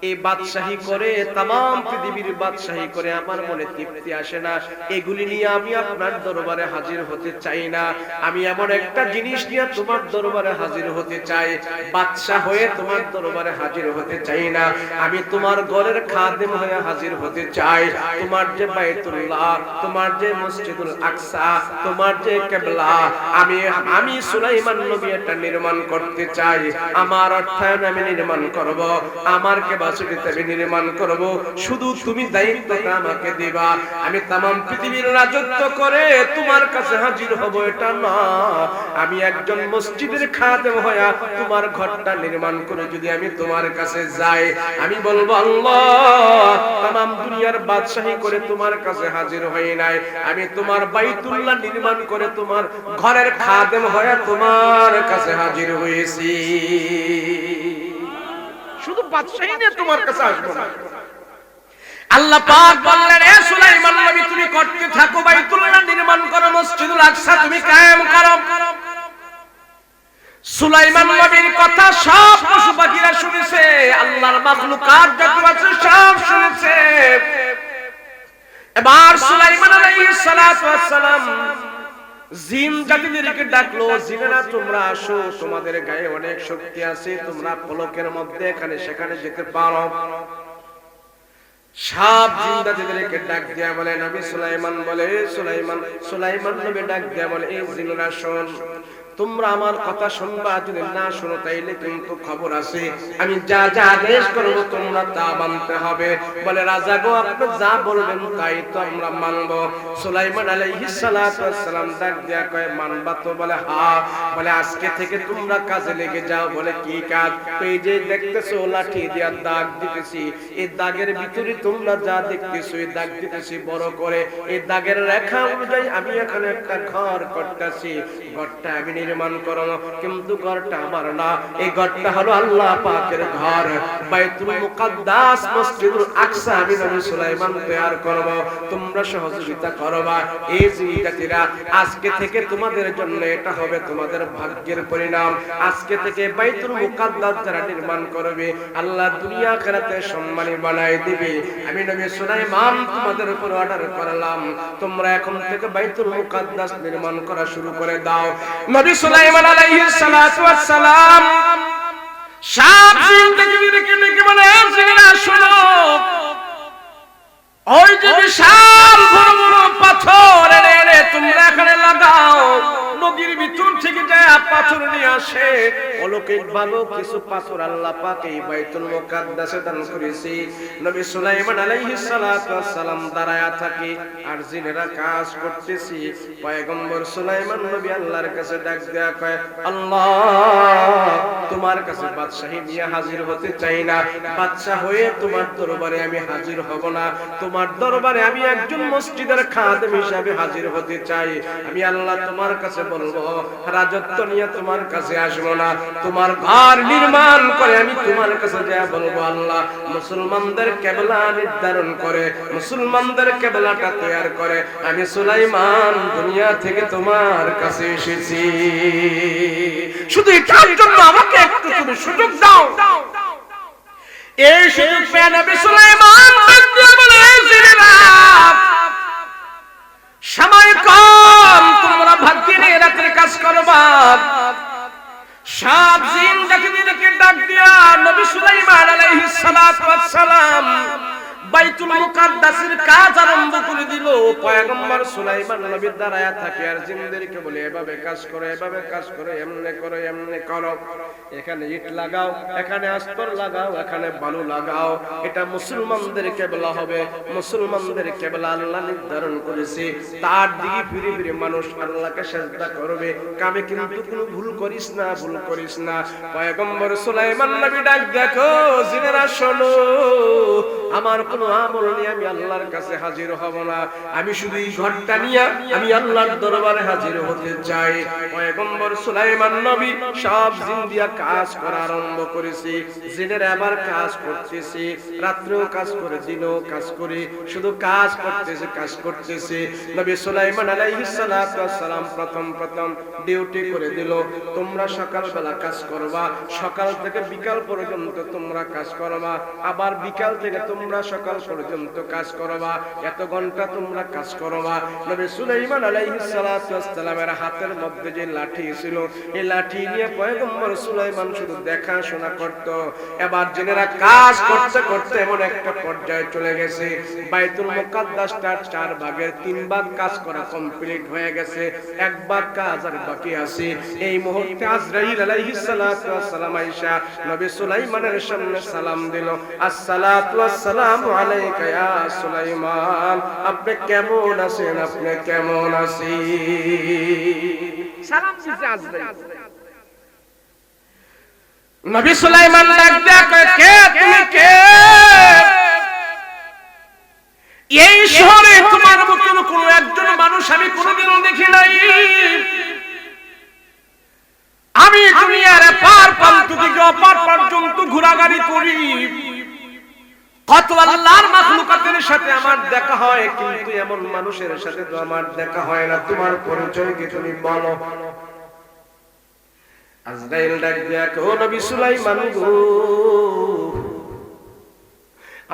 এই বাদশাহী করে, তামাম পৃথিবীর বাদশাহী করে আমার মনে তৃপ্তি আসে না। এগুলি নিয়ে আমি আপনার দরবারে হাজির হতে চাই না। আমি এমন একটা জিনিস নিয়ে তোমার দরবারে হাজির হতে চাই। বাদশা হয়ে তোমার দরবারে হাজির হতে চাই না, আমি তোমার ঘরের খাদেম হয়ে হাজির হতে চাই। তোমার যে বাইতুল্লাহ, তোমার যে মসজিদুল আকসা, তোমার যে কিবলা, আমি সুলাইমান নবী এটা নির্মাণ করতে চাই। আমার অর্থায়ন আমি নির্মাণ করব, আমার আমি নির্মাণ করব, শুধু তুমি দায়িত্বটা আমাকে দিবা। আমি তামাম পৃথিবীর রাজত্ব করে তোমার কাছে হাজির হব এটা না, আমি একজন মসজিদের খাদেম হয়ে তোমার ঘরটা নির্মাণ করে যদি আমি তোমার কাছে যাই, আমি বলবো আল্লাহ, তামাম দুনিয়ার বাদশাহী করে তোমার কাছে হাজির হই নাই, আমি তোমার বাইতুল্লাহ নির্মাণ করে তোমার ঘরের খাদেম হয়ে তোমার কাছে হাজির হয়েছি। শুধু বাদশাহী নিয়ে তোমার কাছে আসবো না। আল্লাহ পাক বললেন, এ সুলাইমান নবী, তুমি করতে থাকো, বাইতুল্লাহ নির্মাণ করো, মসজিদুল আকসা তুমি কায়েম করো। সুলাইমান নবীর কথা সব পশু পাখিরা শুনেছে, আল্লাহর মাখলুকাত যত আছে সব শুনেছে। এবার সুলাইমান আলাইহিস সালাতু ওয়াস সালাম জিন জাতিদেরকে ডাকলো, জিনেরা তোমরা আসো, তোমাদের গায়ে অনেক শক্তি আছে, তোমরা পলকের মধ্যে এখানে সেখানে যেতে পারো। সব জিন জাতিদেরকে ডাক দিয়া বলে, নবী সুলাইমান বলে, সুলাইমান নবী ডাক দিয়া বলে, এই জিনেরা শোন, তোমরা আমার কথা শুনবা, যদি না শোনো তাইলে কিন্তু খবর আছে, আমি যা যা আদেশ করব তোমরা তা মানতে হবে। বলে, রাজা গো, আপনি যা বলবেন তাই তো আমরা মানব। সুলাইমান আলাইহিস সালাতু ওয়াস সালাম ডাক দিয়া কয়, মানবা তো? বলে, হ্যাঁ। বলে, আজকে থেকে তোমরা কাজে লেগে যাও। বলে, কি কাজ? এই যে দেখতেছো লাঠি দিয়া দাগ দিতেছি, এই দাগের ভিতরে তোমরা যা দেখতেছো, এই দাগ দিতেছি বড় করে, এই দাগের রেখা অনুযায়ী আমি এখানে একটা ঘর করতেছি। ঘরটা আমি নির্মাণ করো, কিন্তু ঘরটা আমার না, এই ঘরটা হলো আল্লাহ পাকের ঘর, বাইতুল মুকাদ্দাস, মসজিদুল আকসা আমি নবী সুলাইমান তৈয়ার করব, তোমরা সহযোগিতা করবা। এই জিনিসটা আজকে থেকে তোমাদের জন্য এটা হবে তোমাদের ভাগ্যের পরিণাম। আজকে থেকে বাইতুল মুকাদ্দাস যারা নির্মাণ করবে, আল্লাহ দুনিয়া আখিরাতে সম্মানী বানায় দিবে। আমি নবী সুলাইমান তোমাদের উপর অর্ডার করলাম, তোমরা এখন থেকে বাইতুল মুকাদ্দাস নির্মাণ করা শুরু করে দাও। নবী সুলাইমান আলাইহিস সালাতু ওয়াস সালাম সব জিনদেরকে ডেকে বলে, জিনেরা শোনো, ওই যে বিশাল বড় বড় পাথর এনে তোমরা এখানে লাগাও। নদীর ভিতর থেকে যায় পাথর নিয়ে আসে, অলৌকিক ভাবে কিছু পাথর আল্লাহ পাক এই বাইতুল মুকাদ্দাসে দান করেছে। নবী সুলাইমান আলাইহিস সালাতু ওয়াস সালাম দাঁড়ায়া থাকে, আর জিনেরা কাজ করতেছি। পয়গম্বর সুলাইমান নবী আল্লাহর কাছে ডাক দেয়া কয়, আল্লাহ, তোমার কাছে বাদশাহী নিয়ে হাজির হতে চাই না, বাদশাহ হয়ে তোমার দরবারে আমি হাজির হব না, তোমার দরবারে আমি একজন মসজিদের খাদেম হিসেবে হাজির হতে চাই। আমি আল্লাহ তোমার কাছে বলবো, রাজত্ব নিয়ে তোমার কাছে আসবো না, তোমার ঘর নির্মাণ করে আমি তোমার কাছে যা বলবো, আল্লাহ মুসলমানদের কিবলা নির্ধারণ করে, মুসলমানদের কিবলাটা তৈরি করে আমি সুলাইমান দুনিয়া থেকে তোমার কাছে এসেছি। শুধু এটার জন্য আমাকে একটু তুমি সুযোগ দাও। এই সুযোগ পেয়ে নবী সুলাইমান বলে, সময় কম, তোমরা ভাগ্যে নিয়ে রাতের কাজ করবা। সব জিন জাতিদেরকে ডাক দিয়া নবী সুলাইমান আলাইহিস সালাতু ওয়াস সালাম বাইতুল মুকাদ্দাসের কাজ আরম্ভ করে দিল। পয়গম্বর সুলাইমান নবী দাঁড়ায়া থাকে, আর জিনদেরকে বলে, এভাবে কাজ করো, এভাবে কাজ করো, এমনে করো, এমনে করো, এখানে ইট লাগাও, এখানে আস্তর লাগাও, এখানে বালু লাগাও, এটা মুসলমানদের কিবলা হবে, মুসলমানদের কিবলা আল্লাহ নির্ধারণ করেছে, তার দিকে ফিরে ফিরে মানুষ আল্লাহকে সিজদা করবে, কামে কিন্তু কোনো ভুল করিস না, ভুল করিস না। পয়গম্বর সুলাইমান নবী ডাক দেখো, জিনেরা শোনো, আমার কোনো আমল নিয়ে আমি আল্লাহর কাছে হাজির হব না, আমি শুধু এই ঘরটা নিয়ে আমি আল্লাহর দরবারে হাজির হতে চাই। পয়গম্বর সুলাইমান নবী সব জিন দিয়া কাজ করা আরম্ভ করেছে, জিনের আবার কাজ করতেছে, রাত্রেও কাজ করে দিনও কাজ করে, শুধু কাজ করতেছে। নবী সুলাইমান আলাইহিস সালাতু ওয়াস সালাম প্রথম ডিউটি করে দিল, তোমরা সকালবেলা কাজ করবা, সকাল থেকে বিকাল পর্যন্ত তোমরা কাজ করবা, আবার বিকাল থেকে তোমরা সকাল পর্যন্ত কাজ করবা, এত ঘন্টা তোমরা কাজ করবা। নবী সুলাইমান আলাইহিস সালাতু ওয়াস সালামের হাতের মধ্যে যে লাঠি ছিল, এই লাঠি নিয়ে পয়গম্বর সুলাইমান শুধু দেখাশোনা করত। এবার জিনেরা কাজ করতে করতে এমন একটা পর্যায়ে চলে গেছে, বাইতুল মুকাদ্দাসটা 4 ভাগের 3 ভাগ কাজ করা কমপ্লিট হয়ে গেছে, 1 ভাগ কাজ আর বাকি আছে। এই মুহূর্তে আজরাইল আলাইহিস সালাতু ওয়াস সালাম আয়েশা নবী সুলাইমানের সামনে সালাম দিল, আসসালাতু ওয়াসসালামু আলাইকা ইয়া সুলাইমান, আপনি কেমন আছেন, আপনি কেমন আছেন? সালাম দিতে আজরাইল। নবী সুলাইমান ডাক দেয়া কয়, কে তুমি, কে? এই শহরে তোমার মতন কোন একজন মানুষ আমি কোনোদিনও দেখি নাই। আমি দুনিয়ার পার প্রান্ত থেকে অপার পর্যন্ত ঘোরাঘুরি করি, কত আল্লাহর মাখলুকাতের সাথে আমার দেখা হয়, কিন্তু এমন মানুষের সাথে তো আমার দেখা হয় না। তোমার পরিচয় কি তুমি বলো? আজরাইল ডাক দিয়া কয়, ও নবী সুলাইমান গো,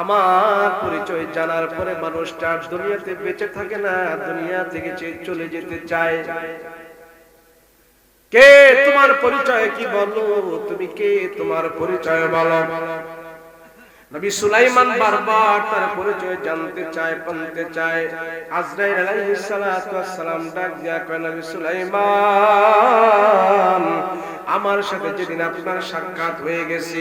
আমার পরিচয় জানার পরে মানুষটা দুনিয়াতে বেঁচে থাকে না, দুনিয়া থেকে চলে যেতে চায়। কে, তোমার পরিচয় কি বলো, তুমি কে, তোমার পরিচয় বলো। নবী সুলাইমান বারবার তার পরিচয় জানতে চায়, জানতে চায়। আজরাইল আলাইহিস সালাতু ওয়াস সালাম ডাক দিয়া কয়, নবী সুলাইমান, আমার সাথে যেদিন আপনার সাক্ষাৎ হয়ে গেছে,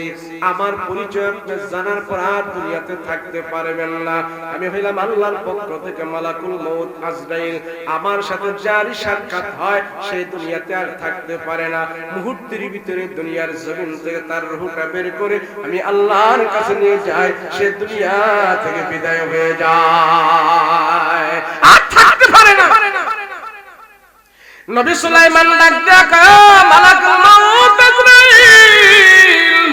আমার পরিচয় আপনি জানার পর আর দুনিয়াতে থাকতে পারবেন না। আমি হইলাম আল্লাহর পক্ষ থেকে মালাকুল মউত আজরাইল, আমার সাথে যারই সাক্ষাৎ হয় সে দুনিয়াতে আর থাকতে পারে না। মুহূর্তের ভিতরে দুনিয়ার জমিন থেকে তার রূহটা বের করে আমি আল্লাহর কাছে নিয়ে যাই, সে দুনিয়া থেকে বিদায় হয়ে যায়, আর থাকতে পারে না। নবী সুলাইমান ডাক দেয়া কয়, মালাকুল মউত আজরাইল,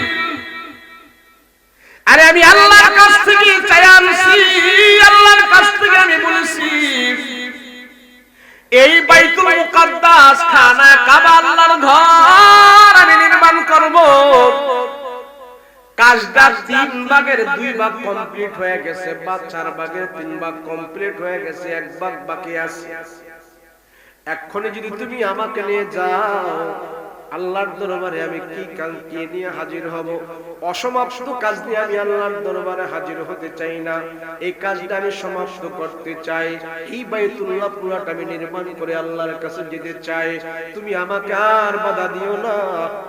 আরে আমি আল্লাহর কাছ থেকে চাই আনছি, আল্লাহর কাছ থেকে আমি বলেছি এই বাইতুল মুকাদ্দাস খানা কাবা আল্লাহর ঘর আমি নির্মাণ করব। কাজটা 3 ভাগের 2 ভাগ কমপ্লিট হয়ে গেছে, বা 4 ভাগের 3 ভাগ কমপ্লিট হয়ে গেছে, 1 ভাগ বাকি আছে। এক্ষুনি যদি তুমি আমাকে নিয়ে যাও আল্লাহর দরবারে, আমি কি কাজ নিয়ে হাজির হব? অসমাপ্ত কাজ নিয়ে আমি আল্লাহর দরবারে হাজির হতে চাই না, এই কাজটা আমি সমাপ্ত করতে চাই। এই বাইতুল্লাহ পুরাটা আমি নির্মাণ করে আল্লাহর কাছে যেতে চাই। তুমি আমাকে আর বাধা দিও না,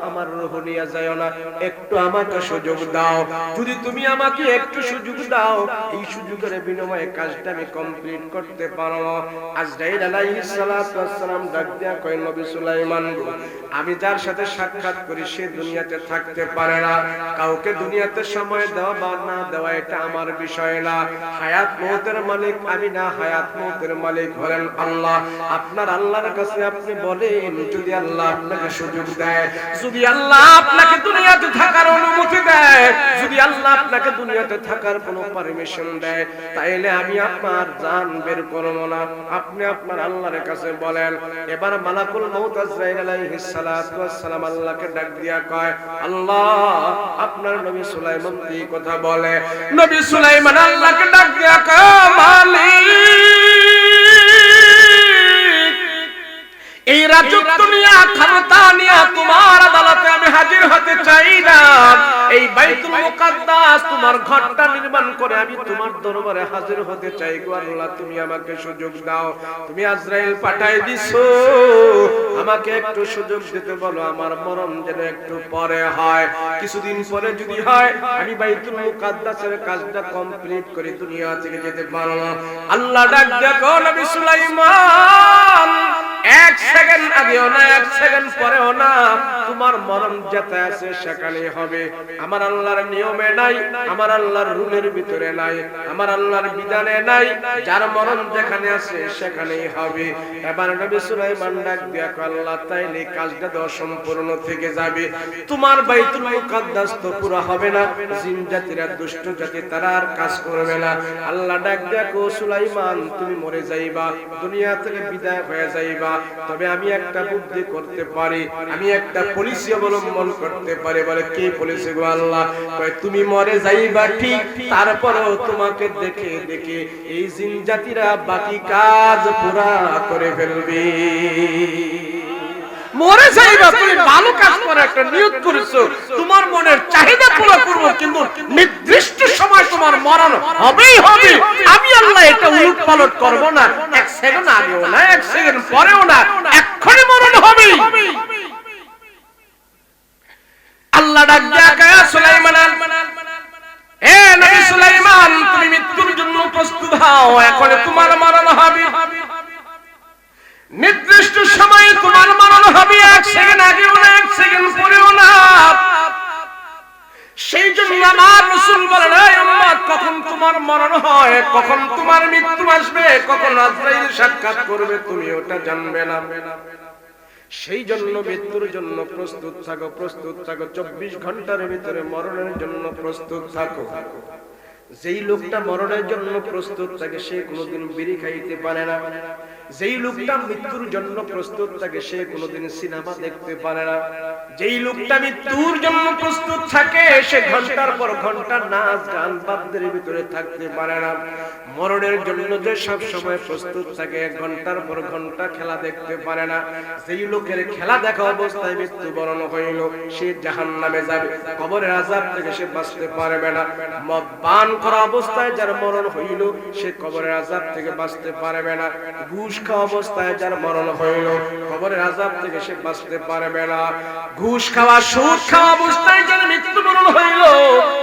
আমার রূহ নিয়ে যাও না, একটু আমাকে সুযোগ দাও। যদি তুমি আমাকে একটু সুযোগ দাও, এই সুযোগের বিনিময়ে কাজটা আমি কমপ্লিট করতে পারব। আজরাইল আলাইহিস সালাতু ওয়াস সালাম ডাক দিয়া কয়, নবী সুলাইমান, আমি যার সাথে সাক্ষাৎ করি সে দুনিয়াতে থাকতে পারে না। কাউকে দুনিয়াতে সময় দেওয়া বা না দেওয়া এটা আমার বিষয় না। হায়াত মউতের মালিক আমি না, হায়াত মউতের মালিক হলেন আল্লাহ। আপনার আল্লাহর কাছে আপনি বলেন, যদি আল্লাহ আপনাকে সুযোগ দেয়, যদি আল্লাহ আপনাকে দুনিয়াতে থাকার অনুমতি দেয়, যদি আল্লাহ আপনাকে দুনিয়াতে থাকার কোনো পারমিশন দেয়, তাইলে আমি আপনার জান বের করব না। আপনি আপনার আল্লাহর কাছে বলেন। এবার মালাকুল মউত আজরাইল আলাইহিস সালাতু ওয়াস সালাম আল্লাহকে ডাক দিয়া কয়, আল্লাহ আপনার নবী সুলাইমান এই কথা বলে। নবী সুলাইমান আল্লাহকে ডাক দিয়া কয়, মালিক, এই রাজত্ব নিয়ে, ক্ষমতা নিয়ে তোমার আদালতে আমি হাজির হতে চাই না। এই বাইতুল মুকাদ্দাস তোমার ঘরটা নির্মাণ করে আমি তোমার দরবারে হাজির হতে চাই গো আল্লাহ, তুমি আমাকে সুযোগ দাও। তুমি আজরাইল পাঠাই দিছো, আমাকে একটু সুযোগ দিতে বলো, আমার মরণ যেন একটু পরে হয়, কিছুদিন পরে যদি হয় আমি বাইতুল মুকাদ্দাসের কাজটা কমপ্লিট করে দুনিয়া থেকে যেতে পারবো। আল্লাহ ডাক দেখো, নবী সুলাইমান এক সেকেন্ড আগেও না, এক সেকেন্ড পরেও না, তোমার মরণ যেতে আছে সেখানেই হবে। আমার আল্লাহর নিয়মে নাই, আমার আল্লাহর রুলের ভিতরে নাই, আমার আল্লাহর বিধানে নাই, যার মরণ যেখানে আছে সেখানেই হবে। এবার নবী সুলাইমান ডাক দিয়া কয়, আল্লাহ তাইলে কাজটা তো অসম্পূর্ণ থেকে যাবে, তোমার বাইতুল মুকাদ্দাস তো পুরো হবে না, জিন জাতিরা দুষ্ট জাতি তারা আর কাজ করবে না। আল্লাহ ডাক দিয়া কয়, সুলাইমান তুমি মরে যাইবা, দুনিয়া থেকে বিদায় হয়ে যাইবা, তবে আমি একটা বুদ্ধি করতে পারি, আমি একটা পলিসি অবলম্বন করতে পারি। বলে কি পলিসি গো আল্লাহ? কয় তুমি মরে যাইবা ঠিক, তারপরেও তোমাকে দেখে দেখে এই জিন জাতিরা বাকি কাজ পুরা করে ফেলবে। মরে যাইবা, তুমি ভালো কাজ করে একটা নিয়ত করেছো, তোমার মনের চাহিদা পুরো করব, কিন্তু নির্দিষ্ট সময় তোমার মরণ হবেই হবে। আমি আল্লাহ এটা উলটপালট করব না, এক সেকেন্ড আগেও না, এক সেকেন্ড পরেও না, এক্ষুনি মরণ হবে। আল্লাহ ডাক দিয়া কয়, সুলাইমান, এ নবী সুলাইমান, তুমি মৃত্যুর জন্য প্রস্তুত হও, এখন তোমার মরণ হবে, নির্দিষ্ট সময়ে তোমার মরণ হবে, এক সেকেন্ড আগেও না, এক সেকেন্ড পরেও না। সেই জন্য আমার রাসূল বলেন, হে উম্মত, কখন তোমার মরণ হয়, কখন তোমার মৃত্যু আসবে, কখন আজরাইল সাক্ষাৎ করবে, তুমি ওটা জানবে না। সেই জন্য মৃত্যুর জন্য প্রস্তুত থাকো, প্রস্তুত থাকো, 24 ঘন্টার ভিতরে মরণের জন্য প্রস্তুত থাকো। যেই লোকটা মরণের জন্য প্রস্তুত থাকে সে কোনোদিন বিড়ি খাইতে পারে না, যেই লোকটা মৃত্যুর জন্য প্রস্তুত থাকে সে কোনোদিন সিনেমা দেখতে পারে না, যেই লোকটা মৃত্যুর জন্য প্রস্তুত থাকে সে ঘন্টার পর ঘন্টা নাচ গান বাদ্যের ভিতরে থাকতে পারে না। মরণের জন্য যে সব সময় প্রস্তুত থাকে, ঘন্টার পর ঘন্টা খেলা দেখতে পারে না। যেই লোকের খেলা দেখা অবস্থায় মৃত্যুবরণ হইল সে জাহান্নামে যাবে, কবরের আযাব থেকে সে বাঁচতে পারবে না। মদ্যপান করা অবস্থায় যার মরণ হইল সে কবরের আযাব থেকে বাঁচতে পারবে না। ঘুষ খাওয়া অবস্থায় যার মরণ হইল কবরের আযাব থেকে সে বাঁচতে পারবে না। ঘুষ খাওয়া, সুদ খাওয়া অবস্থায় যার মৃত্যুবরণ হইল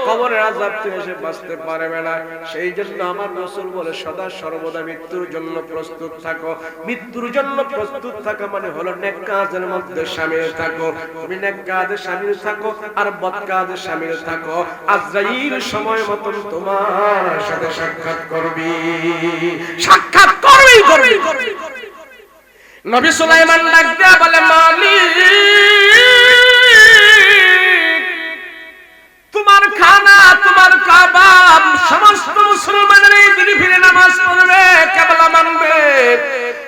কবরের আযাব থেকে সে বাঁচতে পারবে না। সেই জন্য আমার রাসূল বলে, সদা সর্বদা মৃত্যুর জন্য প্রস্তুত থাকো। মৃত্যুর জন্য প্রস্তুত থাকা মানে হলো নেক কাজের মধ্যে শামিল থাকো। তুমি নেক কাজে শামিল থাকো আর বদ কাজে শামিল থাকো, আজরাইল সময় মতন তোমার সাথে সাক্ষাৎ করবি, সাক্ষাৎ করবেই করবি। নবী সুলাইমান ডাক দিয়া বলে, মালিক, তোমার খানা, তোমার কাবা, সমস্ত মুসলমানের এই দিকে ফিরে নামাজ পড়বে, কিবলা মানবে,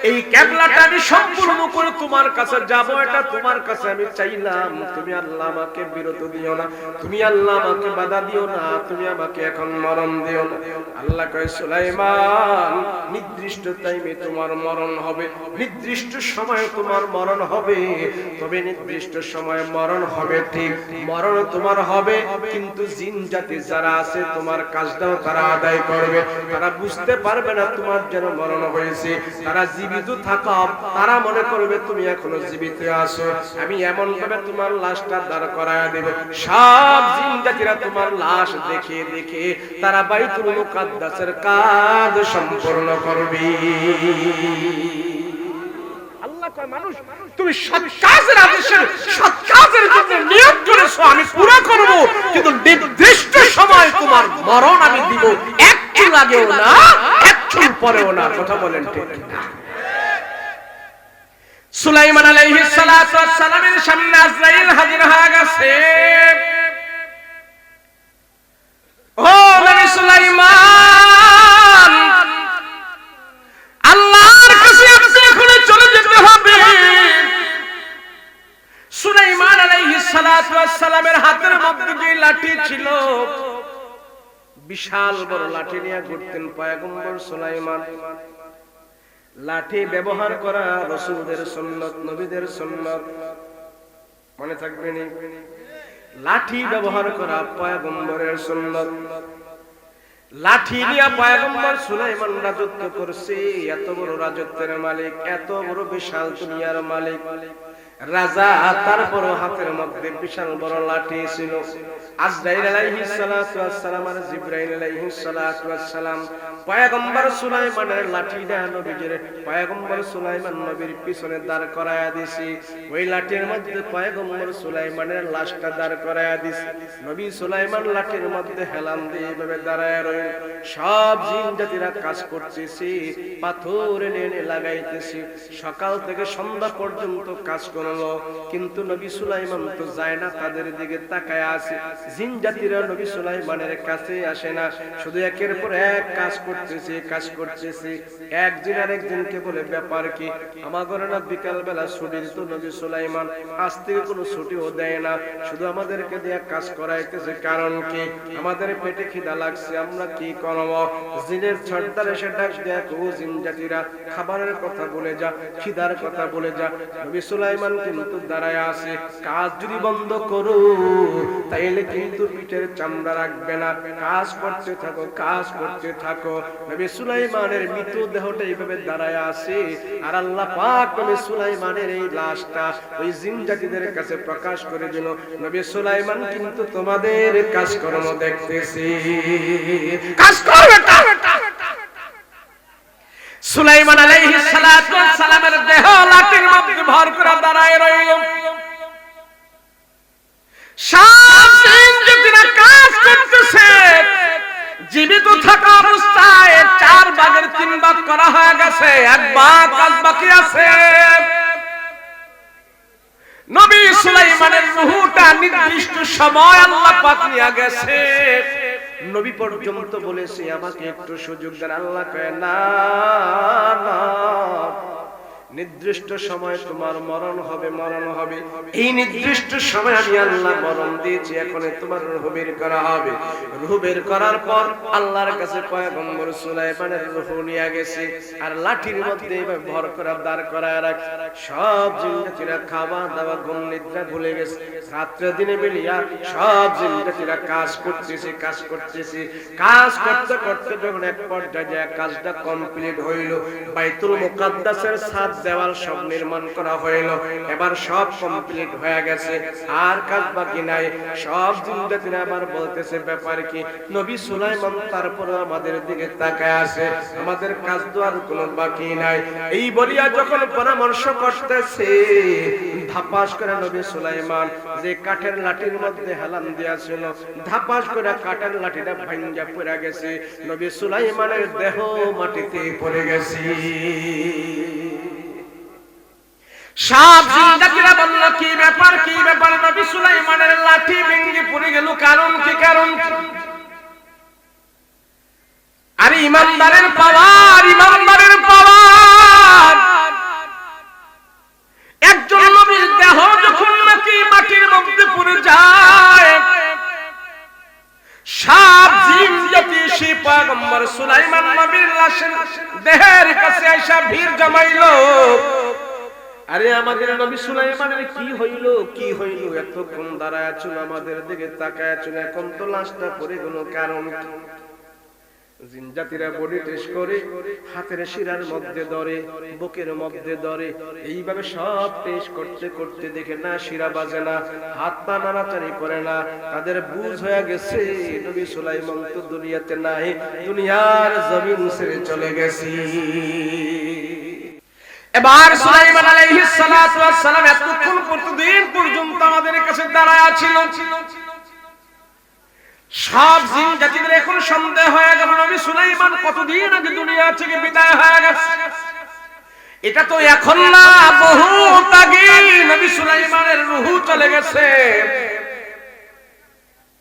এই কিবলাটা আমি সম্পূর্ণ করে তোমার কাছে যাব, এটা তোমার কাছে আমি চাইলাম। তুমি আল্লাহ আমাকে বিরত দিও না, তুমি আল্লাহ আমাকে বাধা দিও না, তুমি আমাকে এখন মরণ দিও না। আল্লাহ কয়, সুলাইমান, নির্দিষ্ট টাইমে তোমার মরণ হবে, নির্দিষ্ট সময়ে তোমার মরণ হবে, তবে নির্দিষ্ট সময়ে মরণ হবে ঠিক, মরণ তোমার হবে, কিন্তু জিন জাতি যারা আছে তোমার কাজটাও তারা আদায় করবে, তারা বুঝতে পারবে না তোমার যেন মরণ হয়েছে। তারা জীবিত থাকা, তারা মনে করবে তুমি এখনো জীবিত আছো, আমি এমন ভাবে তোমার লাশটা দাঁড় করায় দেব। সব জিন জাতিরা তোমার লাশ দেখে দেখে তারা বাইতুল মুকাদ্দাসের কাজ সম্পূর্ণ করবে। আল্লাহ কয়, মানুষ তুমি সৎ কাজের আদেশের, সৎ কাজের জন্য নিয়ত করেছো, আমি পুরো করব, কিন্তু নির্দিষ্ট সময় তোমার মরণ আমি দিব, একটু লাগেও না, একটু পরেও না। কথা বলেন ঠিক না? সুলাইমান আলাইহিস সালাতু ওয়াস সালামের সামনে আজরাইল হাজির হয়ে গেছে। ও নবী সুলাইমান, আল্লাহর কাছে আপনি এখন চলে যেতে হবে। সুলাইমান আলাইহিস সালাতু ওয়াস সালামের হাতের মধ্যে যে লাঠি ছিল, বিশাল বড় লাঠি নিয়ে ঘুরতেন পয়গম্বর সুলাইমান। লাঠি ব্যবহার করা রাসূলদের সুন্নাত, নবীদের সুন্নাত, মনে থাকবে নি? লাঠি ব্যবহার করা পয়গম্বরের সুন্নাত। লাঠি নিয়ে পয়গম্বর সুলাইমান রাজত্ব করছে, এত বড় রাজত্বের মালিক, এত বড় বিশাল দুনিয়ার মালিক। রাজা, তারপর হাতের মধ্যে বিশাল বড় লাঠি ছিল। আজরাইল আলাইহিস সালাতু ওয়াস সালাম আর জিবরাইল আলাইহিস সালাতু ওয়াস সালাম পয়গম্বর সুলাইমানের লাঠিটা নবীজির পয়গম্বর সুলাইমান নবীর পিছনে দাঁড় করায়া দিছি। ওই লাঠির মধ্যে পয়গম্বর সুলাইমানের লাশটা দাঁড় করায়া দিছি। নবী সুলাইমান লাঠির মধ্যে হেলান দিয়ে এভাবে দাঁড়ায় রইল। সব জিন জাতিরা কাজ করতেছি, পাথর এনে লাগাইতেছি। সকাল থেকে সন্ধ্যা পর্যন্ত কাজ করলো, কিন্তু নবী সুলাইমান তো যায় না, তাদের দিকে তাকায় আছে। জিন জাতিরা নবী সুলাইমানের কাছে আসে না, শুধু একের পর এক কাজ করতেছি। একদিন আরেকদিনকে বলে, ব্যাপার কি? আমাদের না বিকাল বেলা ছুটি দিত নবী সুলাইমান, আজ থেকে কোনো ছুটিও দেয় না, শুধু আমাদেরকে দিয়ে কাজ করাইতেছে। কারণ কি? আমাদের পেটে খিদা লাগছে, আমরা কি করব? জিনের সর্দার এসে ডাক দেয়, ও জিন জাতিরা, খাবারের কথা বলে যা, খিদার কথা বলে যা। নবী সুলাইমান কিন্তু দাঁড়ায় আছে, কাজ যদি বন্ধ করো তাইলে কিন্তু পিঠের চামড়া রাখবে না, কাজ করতে থাকো, কাজ করতে থাকো। নবী সুলাইমানের মৃত দেহটা এইভাবে দাঁড়ায় আছে, আর আল্লাহ পাক নবী সুলাইমানের এই লাশটা ওই জিন জাতিদের কাছে প্রকাশ করে দিল, নবী সুলাইমান কিন্তু তোমাদের কাজকর্ম দেখতেছি, কাজ করবে। সুলাইমান আলাইহিস সালাতু ওয়াস সালামের দেহ লাঠির মধ্যে ভর করে দাঁড়ায় রইল। সব জিন জাতিরা কাজ করতেছে। জীবিত থাকা অবস্থায় 4 ভাগের 3 ভাগ করা হয়ে গেছে, 1 ভাগ কাজ বাকি আছে। নবী সুলাইমানের রূহটা নির্দিষ্ট সময় আল্লাহ পাক নিয়ে গেছে। নবী পর্যন্ত বলেছে, আমাকে একটু সুযোগ দেন। আল্লাহ কয়, না না, নির্দিষ্ট সময় তোমার মরণ হবে, মরণ হবে। এই নির্দিষ্ট সময় আমি আল্লাহ মরণ দিয়েছি, এখন তোমার রূহ বের করা হবে। রূহ বের করার পর আল্লাহর কাছে পয়গম্বর সুলাইমানের রূহ নিয়ে গেছে, আর লাঠির মধ্যে এভাবে ভর করে দাঁড় করায় রাখ। সব জিনজাতিরা খাওয়া দাওয়া ঘুম নিদ্রা ভুলে গেছে। রাত্রে দিনে বেলিয়া সব জিনজাতিরা কাজ করতেছে। কাজ করতে করতে যখন এক পর্যায়ে কাজটা কমপ্লিট হইল, বাইতুল মুকাদ্দাসের ছাদ দেওয়াল সব নির্মাণ করা হইল। এবার সব কমপ্লিট হয়ে গেছে, আর কাজ বাকি নাই। সব জিনজাতিরা আবার বলতেছে, ব্যাপার কি? নবী সুলাইমান তারপরে আমাদের দিকে তাকায় আছে, আমাদের কাজ তো আর কোনো বাকি নাই। এই বলিয়া যখন পরামর্শ করতেছে, ধাপাস করে নবী সুলাইমান যে কাঠের লাঠির মধ্যে হেলান দিয়েছিল, ধাপাস করে কাঠের লাঠিটা ভাঙ্গা পড়ে গেছে। নবী সুলাইমানের দেহ মাটিতে পড়ে গেছে। সব জিনজাতিরা বলল, কি ব্যাপার, কি ব্যাপার? নবী সুলাইমানের লাঠি ভেঙে পড়ে গেল, কারণ কি? কারণ আরে ইমানদারের পাওয়ার, ইমানদারের পাওয়ার। একজন নবীর দেহ যখন নাকি মাটির মধ্যে পড়ে যায়, সব জিনজাতি সেই পয়গম্বর সুলাইমান নবীর লাশের দেহের কাছে আইসা ভিড় জমাইলো। আরে আমাদের নবী সুলাইমানের কি হইল, কি হইল? এতক্ষণ দাঁড়ায় আছেন, আমাদের দিকে তাকায় আছেন, এখন তো লাশটা পড়ে গেল, কারণ জিনজাতিরা বডি টেস্ট করে, হাতের শিরার মধ্যে ধরে, বুকের মধ্যে ধরে, এইভাবে সব টেস্ট করতে করতে দেখে না শিরা বাজে না, হাত পা নাড়াচাড়ি করে না। তাদের বুঝ হয়ে গেছে নবী সুলাইমান তো দুনিয়াতে নাই, দুনিয়ার জমিন ছেড়ে চলে গেছে। এবার সুলাইমান আলাইহিস সালাতু ওয়াস সালাম এতক্ষণ প্রতিদিন পর্যন্ত আমাদের কাছে দাঁড়ায় ছিল। সব জিনজাতিদের এখন সন্দেহ হয়ে গেল, নবী সুলাইমান কতদিন আগে দুনিয়া থেকে বিদায় হয়ে গেছে। এটা তো এখন না, বহুত আগে নবী সুলাইমানের রূহ চলে গেছে।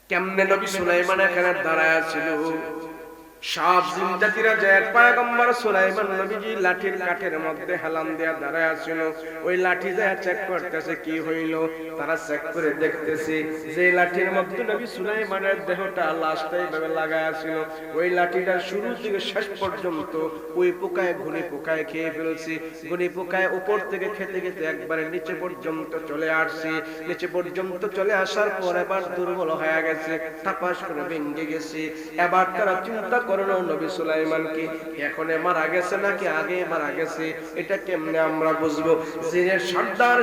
কেমনে নবী সুলাইমান এখানে দাঁড়ায় ছিল? সব জিনজাতিরা যে পয়গম্বর সুলাইমান নবীজি লাঠির কাঠের মধ্যে হেলান দিয়া দাঁড়ায় ছিল, ওই লাঠি যা চেক করতেছে কি হইল। তারা চেক করে দেখতেছে যে লাঠির মধ্যে নবী সুলাইমানের দেহটা লাশটা এইভাবে লাগায় ছিল, ওই লাঠিটা শুরু থেকে শেষ পর্যন্ত ওই পোকায় ঘুনি পোকায় খেয়ে ফেলছে। ঘুনি পোকায় উপর থেকে খেতে খেতে একবারে নিচে পর্যন্ত চলে আসছে। নিচে পর্যন্ত চলে আসার পর এবার দুর্বল হয়ে গেছে, তাপাস করে ভেঙে গেছে। এবার তারা চিন্তা করলো নবী সুলাইমানকে এখনে মারা গেছে নাকি আগে মারা গেছে এটা কেমনে আমরা বুঝবো? জিনের সর্দার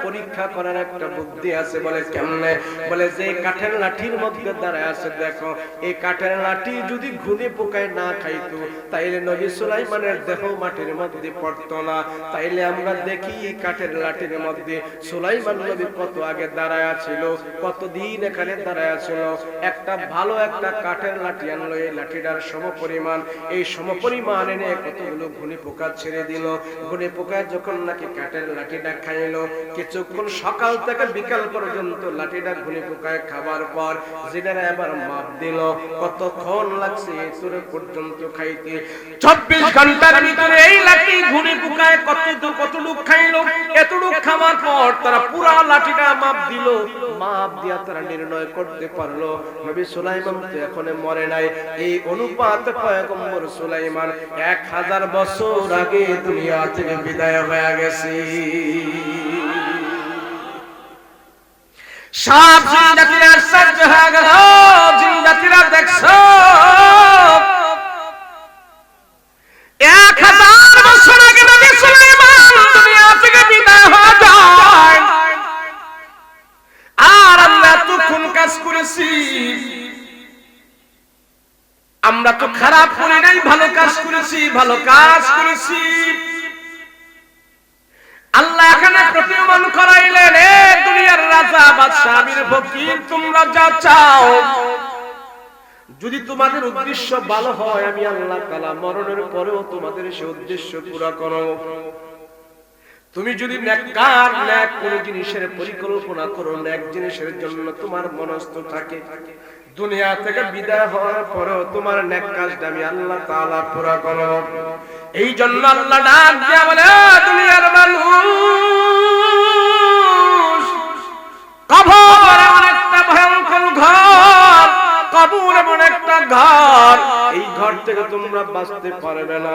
পরীক্ষা করার একটা বুদ্ধি আছে। বলে কেমনে? বলে যে কাঠের লাঠির মধ্যে দাঁড়ায় আছে দেখো, এই কাঠের লাঠি যদি ঘুনে পোকায় না খাইতো তাইলে নবী সুলাইমানের দেহ মাটির মধ্যে পড়তো না। তাইলে আমরা দেখি কাঠের লাঠির মধ্যে সুলাইমান নবী কত আগে দাঁড়ায় ছিল, কতদিন এখানে দাঁড়ায় ছিল। একটা ভালো একটা কাঠের লাঠি আনলো, এই লাঠিটার সমপরিমাণ, এই সমপরিমাণ এনে কতগুলো ঘুনি পোকা ছেড়ে দিল। ঘুনি পোকা যখন নাকি কাঠের লাঠিটা খাইলো, কিছুক্ষণ সকাল থেকে বিকাল পর্যন্ত লাঠিটা ঘুনি পোকায় খাবার পর জিনেরা এবার মাপ দিল কতক্ষণ লাগছে এতরে পর্যন্ত খাইতে। 24 ঘন্টার ভিতরে এই লাঠি ঘুনি পোকায় কতটুক খাইলো। এতটুক খাওয়ার পর তারা পুরা লাঠিটা মাপ দিল। মাপ দিয়া তারা নির্ণয় করতে পারলো নবী সুলাইমান তো এখনো মরে নাই। এই অনুপাত পয়গম্বর সুলাইমান 1000 বছর আগে দুনিয়া থেকে বিদায় হয়ে গেছে। সব জিন্দাতিরা আশ্চর্য হয়ে গেল। জিন্দাতিরা দেখছো 1000 বছর আগে নবী সুলাইমান দুনিয়া থেকে বিদায় হয়ে যায়, আর আমরা তো কোন কাজ করেছি? আমরা তো খারাপ করি নাই, ভালো কাজ করেছি, ভালো কাজ করেছি। আল্লাহ এখানে প্রতিমান করাইলেন, এ দুনিয়ার রাজা বাদশা আমির ফকির, তোমরা যা চাও, যদি তোমাদের উদ্দেশ্য ভালো হয় আমি আল্লাহ তাআলা মরণের পরেও তোমাদের সেই উদ্দেশ্য পুরা করব। তুমি যদি নেককার নেক কোন জিনিসের পরিকল্পনা করো, নেক জিনিসের জন্য তোমার মনস্থ থাকে, দুনিয়া থেকে বিদায় হওয়ার পরেও তোমার নেক কাজটা আমি আল্লাহ তাআলা পুরা করব। এই জন্য আল্লাহ ডাক দিয়া বলে, দুনিয়ার মানুষ, কবর এমন একটা ভয়ঙ্কর ঘর, কবর এমন একটা ঘর, এই ঘর থেকে তোমরা বাঁচতে পারবে না।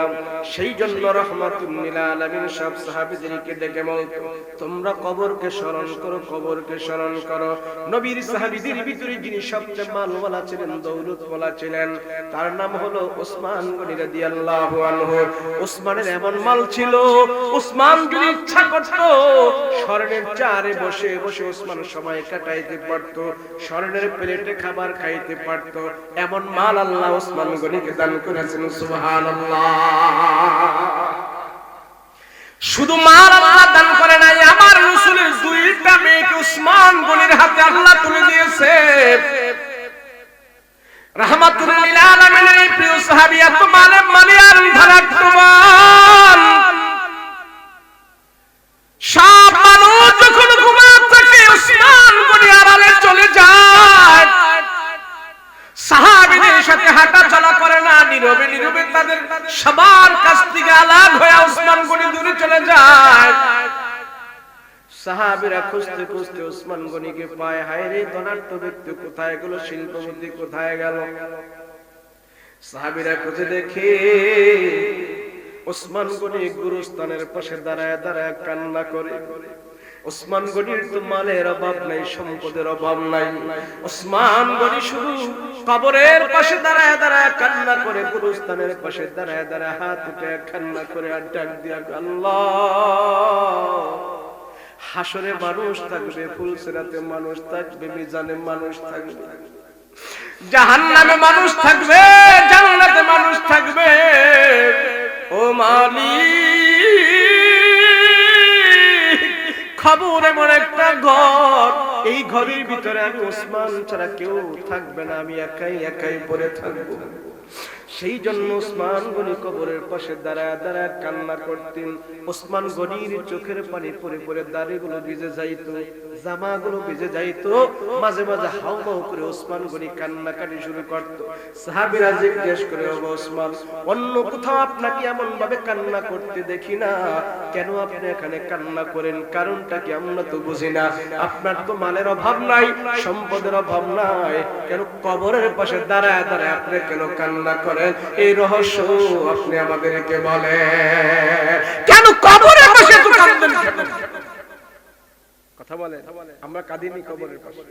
সেই জন্য রাহমাতুল লিল আলামিন সব সাহাবীদেরকে ডেকে বলতো, তোমরা কবরকে স্মরণ করো, কবরকে স্মরণ করো। নবীর সাহাবীদের ভিতরে যিনি সবচেয়ে মালওয়ালা ছিলেন, দৌলতওয়ালা ছিলেন, তার নাম হলো ওসমান গনি রাদিয়াল্লাহু আনহু। ওসমানের এমন মাল ছিল, ওসমান যদি ইচ্ছা করত স্বর্ণের চারে বসে বসে ওসমান সময় কাটাইতে পারত, স্বর্ণের প্লেটে খাবার খাইতে পারত। এমন মাল আল্লাহ ওসমান গনিকে দান করেছেন। সুবহানাল্লাহ। শুধু মাল আল্লাহ দান করে নাই, আমার রাসূলের দুইটা মেয়েকে ওসমান গনির হাতে আল্লাহ তুলে দিয়েছে। রাহমাতুল লিল আলামিনের প্রিয় সাহাবী, এত মানে আর ধরাত্মান সব মানুষ যখন ঘুমায় থাকে, ওসমান গনি আড়ালে চলে যায়, সাহাবীদের সাথে হাঁটা চলা করে না, নীরবে নীরবে তাদের সবার কাছ থেকে আলাদা হয়ে ওসমান গনি দূরে চলে যায়। সাহাবীরা খুঁজতে খুঁজতে ওসমান গনিকে পায়। হায় রে, ধনাঢ্য ব্যক্তি কোথায় গেল, শিল্পপতি কোথায় গেল? সাহাবীরা খুঁজে দেখে ওসমান গনি গুরুস্থানের পাশে দাঁড়ায় দাঁড়ায় কান্না করে। ওসমান গনির তো মালের অভাব নাই, সম্পদের অভাব নাই। ওসমান গনি শুধু কবরের পাশে দাঁড়ায় দাঁড়ায় কান্না করে, গুরুস্থানের পাশে দাঁড়ায় দাঁড়ায় হাত উঠে কান্না করে আর ডাক দিয়া, আল্লাহ, হাসরে মানুষ থাকবে, ফুলসিরাতে মানুষ থাকবে, মিজানে মানুষ থাকবে, জাহান্নামে মানুষ থাকবে, জান্নাতে মানুষ থাকবে। ও মালিক, কবর এমন একটা ঘর, এই ঘরের ভিতরে আমি ওসমান ছাড়া কেউ থাকবে না, আমি একাই একাই পড়ে থাকবো। সেই জন্য ওসমান গনি কবরের পাশে দাঁড়ায় দাঁড়ায় কান্না করতেন। ওসমান গনির চোখের পানি পড়ে পড়ে দাড়িগুলো ভিজে যাইতো, জামাগুলো ভিজে যাইতো। মাঝে মাঝে হাউমাউ করে ওসমান গনি কান্নাকাটি শুরু করত। সাহাবীরা জিজ্ঞেস করে, ও ওসমান, অন্য কোথাও আপনাকে এমন ভাবে কান্না করতে দেখি না, কেন আপনি এখানে কান্না করেন? কারণটা কি আমরা তো বুঝি না। আপনার তো মালের অভাব নাই, সম্পদের অভাব নাই, কেন কবরের পাশে দাঁড়ায় দাঁড়ায় আপনি কেন কান্না করেন? এই রহস্য আপনি আমাদেরকে বলেন, কেন কবরের পাশে তো কাঁদেন? কথা বলেন, আমরা কাঁদিনি কবরের পাশে?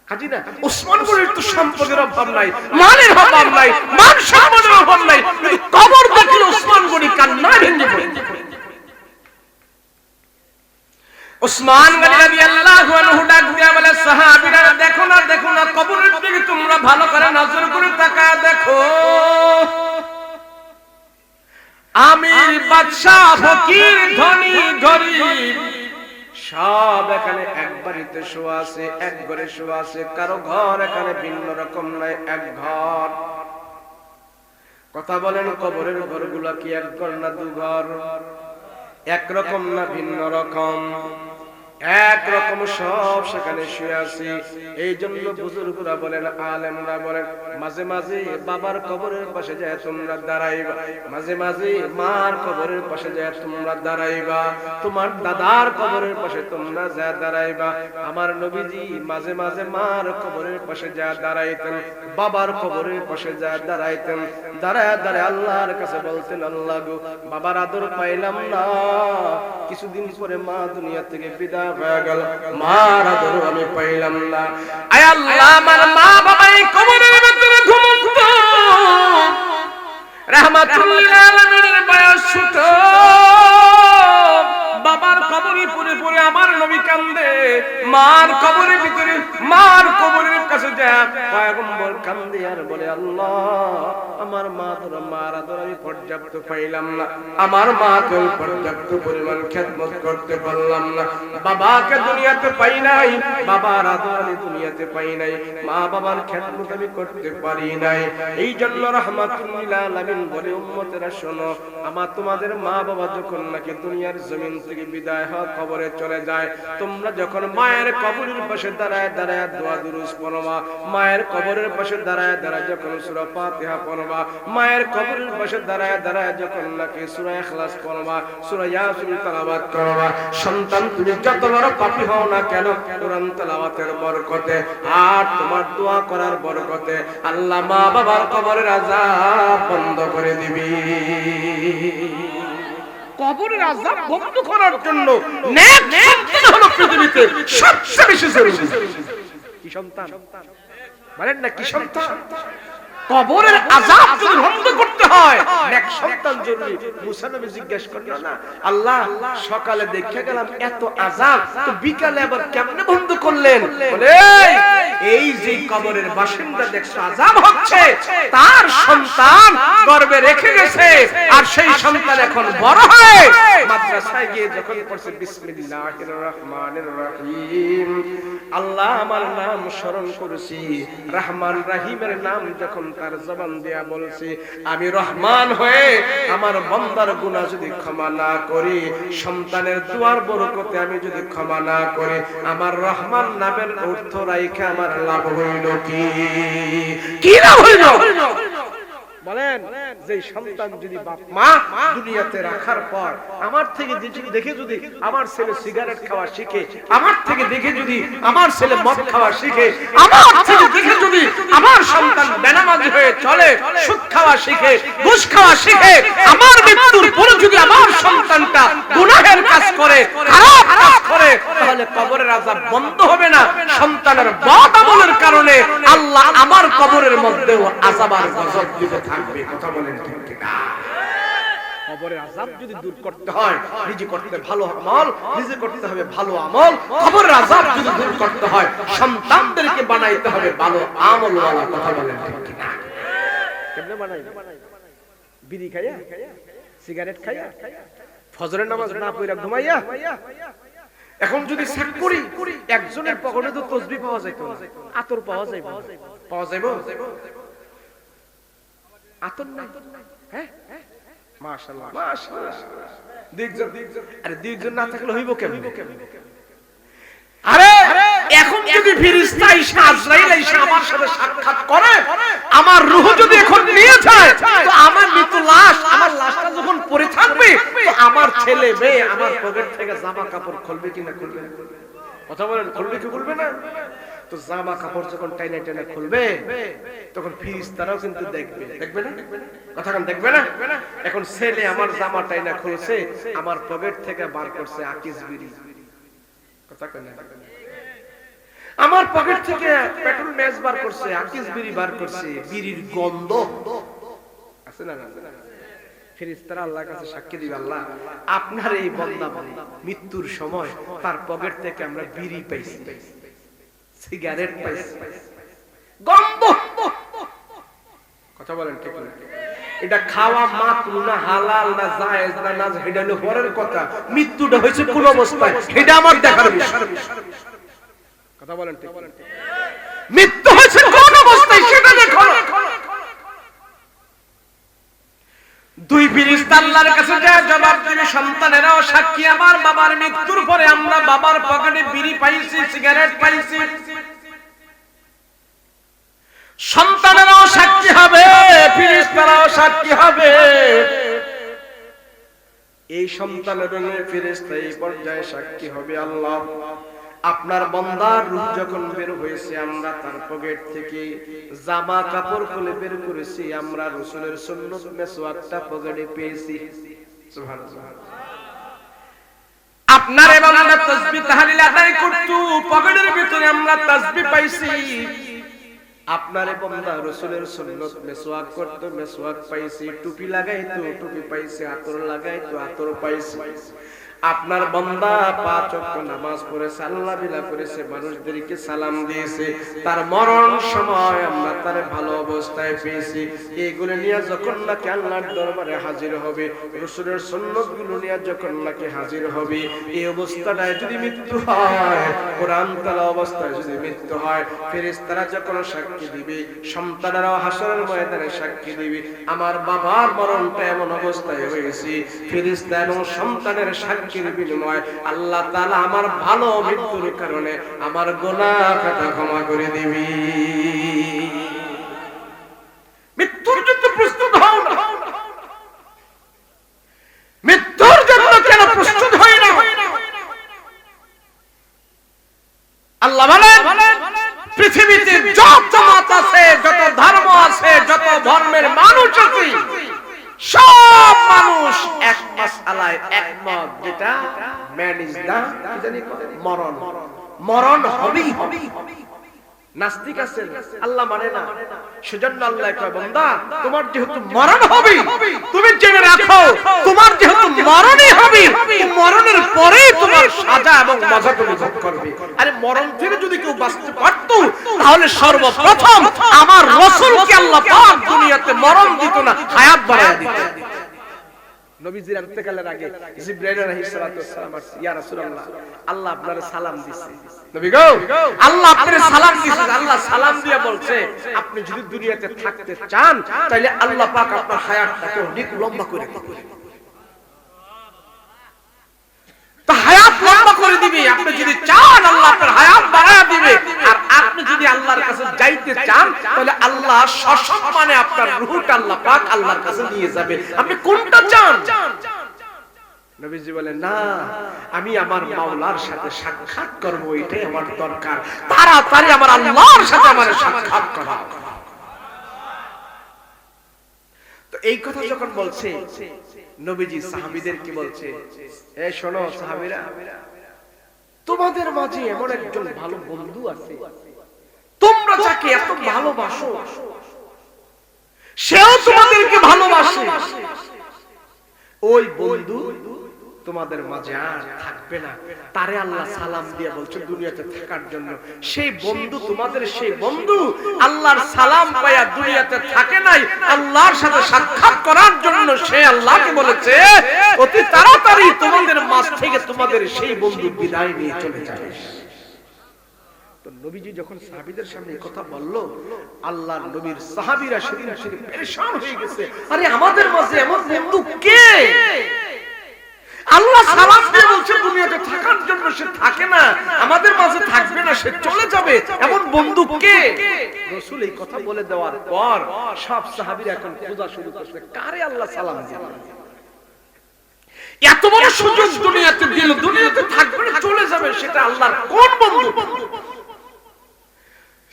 কাজী না ওসমান গনির তো সম্পদের অভাব নাই, মালের অভাব নাই, মান সম্মানের অভাব নাই, কিন্তু কবর দেখলে ওসমান গনি কান্না ভেঙে পড়ে। ওসমান গনি রাদিয়াল্লাহু আনহু ডাক দিয়া বলে, সাহাবীরা দেখো না দেখো না, কবরের দিকে তোমরা ভালো করে নজর করে তাকায় দেখো, আমির বাদশা ফকির ধনী গরীব সব এখানে এক বাড়িতে শোয়া আছে, এক ঘরে শোয়া আছে, কারো ঘর এখানে ভিন্ন রকম নাই, এক ঘর। কথা বলেন, কবরের ঘরগুলা কি এক ঘর না দু ঘর? একরকম না ভিন্ন রকম? একরকম সব সেখানে শুয়ে আছি। এই জন্য বুজুর্গরা বলেন, আলেমরা বলেন, মাঝে মাঝে বাবার কবরের পাশে যায় তোমরা দাঁড়াইবা, মাঝে মাঝে মার কবরের পাশে যায় তোমরা দাঁড়াইবা, তোমার দাদার কবরের পাশে তোমরা যায় দাঁড়াইবা। আমার নবীজি মাঝে মাঝে মার কবরের পাশে যায় দাঁড়াইতেন, বাবার কবরের পাশে যায় দাঁড়াইতেন, দাঁড়ায় দাঁড়ায় আল্লাহর কাছে বলতেন, আল্লাহ গো, বাবার আদর পাইলাম না, কিছুদিন পরে মা দুনিয়া থেকে বিদায় হয়ে গেল, মার আদর আমি পাইলাম না। আয় আল্লাহ, আমার মা বাবা এই কবরের ভিতরে ঘুমন্ত, রাহমাতুল লিল আলামিনের বয়স ছোট, বাবার কবরে পড়ে পড়ে আমার নবী কান্দে, মার কবরের ভিতরে মার কবরের কাছে যায় পয়গম্বর কান্দে আর বলে, আল্লাহ আমার মা তোর মার আদর আমি পর্যাপ্ত পাইলাম না, আমার মাকে পর্যাপ্ত পরিমাণ খেদমত করতে পারলাম না, বাবাকে দুনিয়াতে পাই নাই, বাবার আদর আমি দুনিয়াতে পাই নাই, মা বাবার খেদমত আমি করতে পারি নাই। এই জন্য রাহমাতুল লিল আলামিন বলে, উম্মতেরা শোনো, আমার তোমাদের মা বাবা যখন নাকি দুনিয়ার জমিন থেকে বিদায় হয়, কবরে চলে যায়, তোমরা যখন মায়ের কবরের পাশে দাঁড়ায় দাঁড়ায় দোয়া দুরূদ পড়বা, মায়ের কবরের পাশে দাঁড়ায় দাঁড়ায় যখন সূরা ফাতিহা পড়বা, মায়ের কবরের পাশে দাঁড়ায় দাঁড়ায় যখন নাকি সূরা ইখলাস পড়বা, সূরা ইয়াসিন তেলাওয়াত করবা, সন্তান তুমি যত বড় পাপী হও না কেন, কোরআন তেলাওয়াতের বরকতে আর তোমার দোয়া করার বরকতে আল্লাহ মা বাবার কবরের আযাব বন্ধ করে দিবি। কবরের আযাব বন্ধ করার জন্য নেক সন্তান হলো পৃথিবীতে সবচেয়ে বেশি জরুরি। কি সন্তান বলেন না, কি সন্তান? কবরের আযাব যদি বন্ধ করতে হয় নেক সন্তান জরুরি। মুসা নবী জিজ্ঞেস করলো না, আল্লাহ সকালে দেখে গেলাম এত আযাব, তো বিকালে আবার কেমনে বন্ধ করলেন? বলে, এই যে কবরের বাসিন্দা দেখছো আযাব হচ্ছে, তার সন্তান গর্ভে রেখে গেছে, আর সেই সন্তান এখন বড় হয়ে মাদ্রাসায় গিয়ে যখন পড়ছে বিসমিল্লাহির রহমানির রহিম, আল্লাহ আমার নাম স্মরণ করেছি, রহমান রহিমের নাম যখন তার জবান দিয়া বলছি, আমি রহমান হয়ে আমার বান্দার গুনাহ যদি ক্ষমা না করি, সন্তানের দুয়ার বরকতে আমি যদি ক্ষমা না করি, আমার রহমান নামের অর্থ রাইখা আমার লাভ হইল কি? কি লাভ হইল? বলেন, যে সন্তান যদি বাপ মা দুনিয়াতে রাখার পর আমার থেকে দেখে যদি আমার ছেলে সিগারেট খাওয়া শিখে, আমার থেকে দেখে যদি আমার ছেলে মদ খাওয়া শিখে, আমার থেকে দেখে যদি আমার সন্তান বেনামাজি হয়ে চলে, সুদ খাওয়া শিখে, ঘুষ খাওয়া শিখে, আমার মৃত্যুর পরে যদি আমার সন্তানটা গুনাহের কাজ করে, খারাপ কাজ করে, তাহলে কবরের আযাব বন্ধ হবে না। সন্তানের বদ আমলের কারণে আল্লাহ আমার কবরের মধ্যেও আযাব আর গজব দিতে থাকবে। কথা বলেন ঠিক কিনা? কবরের আযাব যদি দূর করতে হয়, নিজে করতে ভালো আমল, নিজে করতে হবে ভালো আমল। কবরের আযাব যদি দূর করতে হয়, সন্তানদেরকে বানাইতে হবে ভালো আমলওয়ালা। কথা বলেন ঠিক কিনা? কেমনে বানাইবে? বিড়ি খাইয়া, সিগারেট খাইয়া, ফজরের নামাজ না পড়া ঘুমাইয়া। এখন যদি চেক করি, একজনের পকেটে তো তাসবিহ পাওয়া যাইতো না, আতর পাওয়া যাইবো, পাওয়া যাইবো? আতর নাই, হ্যাঁ মাশাআল্লাহ মাশাআল্লাহ। আরে দুইজন না থাকলে হইব কেমন? আরে এখন যদি ফেরেশতা এসে আজরাইল এসে আমার সাথে সাক্ষাৎ করে, আমার রূহ যদি এখন নিয়ে যায়, তো আমার মৃত লাশ, আমার লাশটা যখন পড়ে থাকবে, তো আমার ছেলে মেয়ে আমার পকেট থেকে জামা কাপড় খুলবে কিনা খুলবে না? কথা বলেন, খুলবে কি খুলবে না? তো জামা কাপড় যখন টাইনা টাইনা খুলবে, তখন ফেরেশতারাও কিন্তু দেখবে, দেখবে না? কথা কেন দেখবে না? এখন ছেলে আমার জামা টাইনা খুলছে, আমার পকেট থেকে বার করছে আকিস বিড়ি। কথা কেন? আমার পকেট থেকে পেট্রোল ম্যাচ বার করছে, আকিস বিড়ি বার করছে, বিড়ির গন্ধ আছে না? ফেরেশতারা আল্লাহর কাছে সাক্ষী দিবে, আল্লাহ আপনার এই বান্দা মৃত্যুর সময় তার পকেট থেকে আমরা বিড়ি পাইছি, সিগারেট পাইছি, গন্ধ। কথা বলেন ঠিক না? এটা খাওয়া মাকরুহ না হালাল না জায়েজ না নাজ, এটা হলো পরের কথা। মৃত্যুটা হয়েছে কোন অবস্থায় এটা আমার দেখার বিষয়। কথা বলেন ঠিক? মৃত্যু হয়েছে কোন অবস্থায় সেটা দেখো। দুই ফেরেশতা আল্লাহর কাছে যায় জবাব দিবে, সন্তানেরাও সাক্ষী আমার বাবার মৃত্যুর পরে আমরা বাবার পকেটে বিড়ি পাইছি, সিগারেট পাইছি। সন্তানেরাও সাক্ষী হবে, ফেরেশতারাও সাক্ষী হবে। এই সন্তানের ফেরেশতা এই পর্যায়ে সাক্ষী হবে, আল্লাহ আপনার বান্দার রূহ যখন বের হয়েছে আমরা তার পকেট থেকে জামা কাপড় খুলে বের করেছি, আমরা রাসূলের সুন্নাত মেসওয়াকটা পকেটে পেয়েছি। সুবহানাল্লাহ। আপনার বান্দা তাসবিহ তাহলিল আদায় করত, পকেটের ভিতরে আমরা তাসবিহ পাইছি। আপনার বান্দা রাসূলের সুন্নাত মেসওয়াক করত, মেসওয়াক পাইছি। টুপি লাগাইতো, টুপি পাইছি। আতর লাগাইতো, আতর পাইছি। আপনার বান্দা 5 ওয়াক্ত নামাজ পড়েছে, আল্লাহ বিলা করেছে, মানুষদেরকে সালাম দিয়েছে। তার মরণ সময় আমরা তার ভালো অবস্থায় পেয়েছি। এইগুলো নিয়ে যখন নাকি আল্লাহর দরবারে হাজির হবে, রাসূলের সুন্নাতগুলো নিয়ে যখন নাকি হাজির হবে, এই অবস্থাটায় যদি মৃত্যু হয়, কোরআন তেলাওয়াত অবস্থায় যদি মৃত্যু হয়, ফেরেশতারা যখন সাক্ষী দিবে, সন্তানেরাও হাসরের ময়দানে সাক্ষী দিবে, আমার বাবার মরণটা এমন অবস্থায় হয়েছে। ফেরেশতা এবং সন্তানের সাক্ষী বিনিময় আল্লাহ তাআলা আমার ভালো মৃত্যুর কারণে আমার গুনাহ খাতা ক্ষমা করে দিবি। মৃত্যুর জন্য প্রস্তুত হও না, মৃত্যুর জন্য কেন প্রস্তুত হয় না? আল্লাহ বলেন পৃথিবীতে যত জামাত আছে, যত ধর্ম আছে, যত ধর্মের মানুষ আছে, সব মানুষ এক মাসআলায় একমত, যেটা ম্যান ইজ দা মরণ। মরণ হবেই হবে। নাস্তিক আছেন, আল্লাহ মানে না, সেজন্য আল্লাহ কয় বান্দা তোমার যেহেতু মরণ হবে, তুমি জেনে রাখো তোমার যেহেতু মরণই হবে, মরণের পরেই তোমার সাজা এবং মজা তুমি ভোগ করবে। আরে মরণ থেকে যদি কেউ বাঁচতে পারতো তাহলে সর্বপ্রথম আমার রাসূলকে আল্লাহ পাক দুনিয়াতে মরণ দিত না, হায়াত বাড়ায়া দিত। নবীজির ইন্তেকালের আগে জিবরাইল আলাইহিস সালাতু ওয়াস সালাম আসছে, ইয়া রাসূলুল্লাহ আল্লাহ আপনারে সালাম দিছে। নবী গো আল্লাহ আপনারে সালাম দিছে। আল্লাহ সালাম দিয়ে বলছে আপনি যদি দুনিয়াতে থাকতে চান তাহলে আল্লাহ পাক আপনার হায়াতটাকে অনেক লম্বা করে দিবে। তো হায়াত লম্বা করে দিবে। আপনি যদি চান আল্লাহ আপনার হায়াত বাড়ায়া দিবে, আর আপনি যদি আল্লাহর কাছে যাইতে চান তাহলে আল্লাহ সসম্মানে আপনার রূহটা আল্লাহ পাক আল্লাহর কাছে নিয়ে যাবে। আপনি কোনটা চান? নবীজি বলেন না, আমি আমার মাওলার সাথে সাক্ষাৎ করব, এটাই আমার দরকার। তাড়াতাড়ি আমার আল্লাহর সাথে আমার সাক্ষাৎ করাও। তো এই কথা যখন বলছে নবীজি সাহাবীদেরকে বলছে, এই শোনো সাহাবীরা, তোমাদের মাঝে এমন একজন ভালো বন্ধু আছে, তোমরা যাকে এত ভালোবাসো সেও তোমাদেরকে ভালোবাসে। ওই বন্ধু তোমাদের মাঝে আর থাকবে না, তারে আল্লাহ সালাম দিয়ে বলছে দুনিয়াতে থাকার জন্য। সেই বন্ধু তোমাদের, সেই বন্ধু আল্লাহর সালাম পায়া দুনিয়াতে থাকে নাই, আল্লাহর সাথে সাক্ষাৎ করার জন্য সে আল্লাহকে বলেছে অতি তাড়াতাড়ি তোমাদের মাঝ থেকে তোমাদের সেই বন্ধু বিদায় নিয়ে চলে যাবে। তো নবীজি যখন সাহাবীদের সামনে এই কথা বলল, আল্লাহর নবীর সাহাবীরা সেদিন পেরেশান হয়ে গেছে। আরে আমাদের মাঝে এমন বন্ধু কে? আল্লাহ সালাম দিয়ে বলছে দুনিয়াতে থাকার জন্য, সে থাকে না, আমাদের মাঝে থাকবে না, সে চলে যাবে, এমন বন্ধু কে? রাসূল এই কথা বলে দেওয়ার পর সব সাহাবীরা এখন খোঁজা শুরু করছে, কারে আল্লাহ সালাম দিলেন? এত বড় সুযোগ দুনিয়াতে দিল, দুনিয়াতে থাকবে না, চলে যাবে, সেটা আল্লাহর কোন বন্ধু?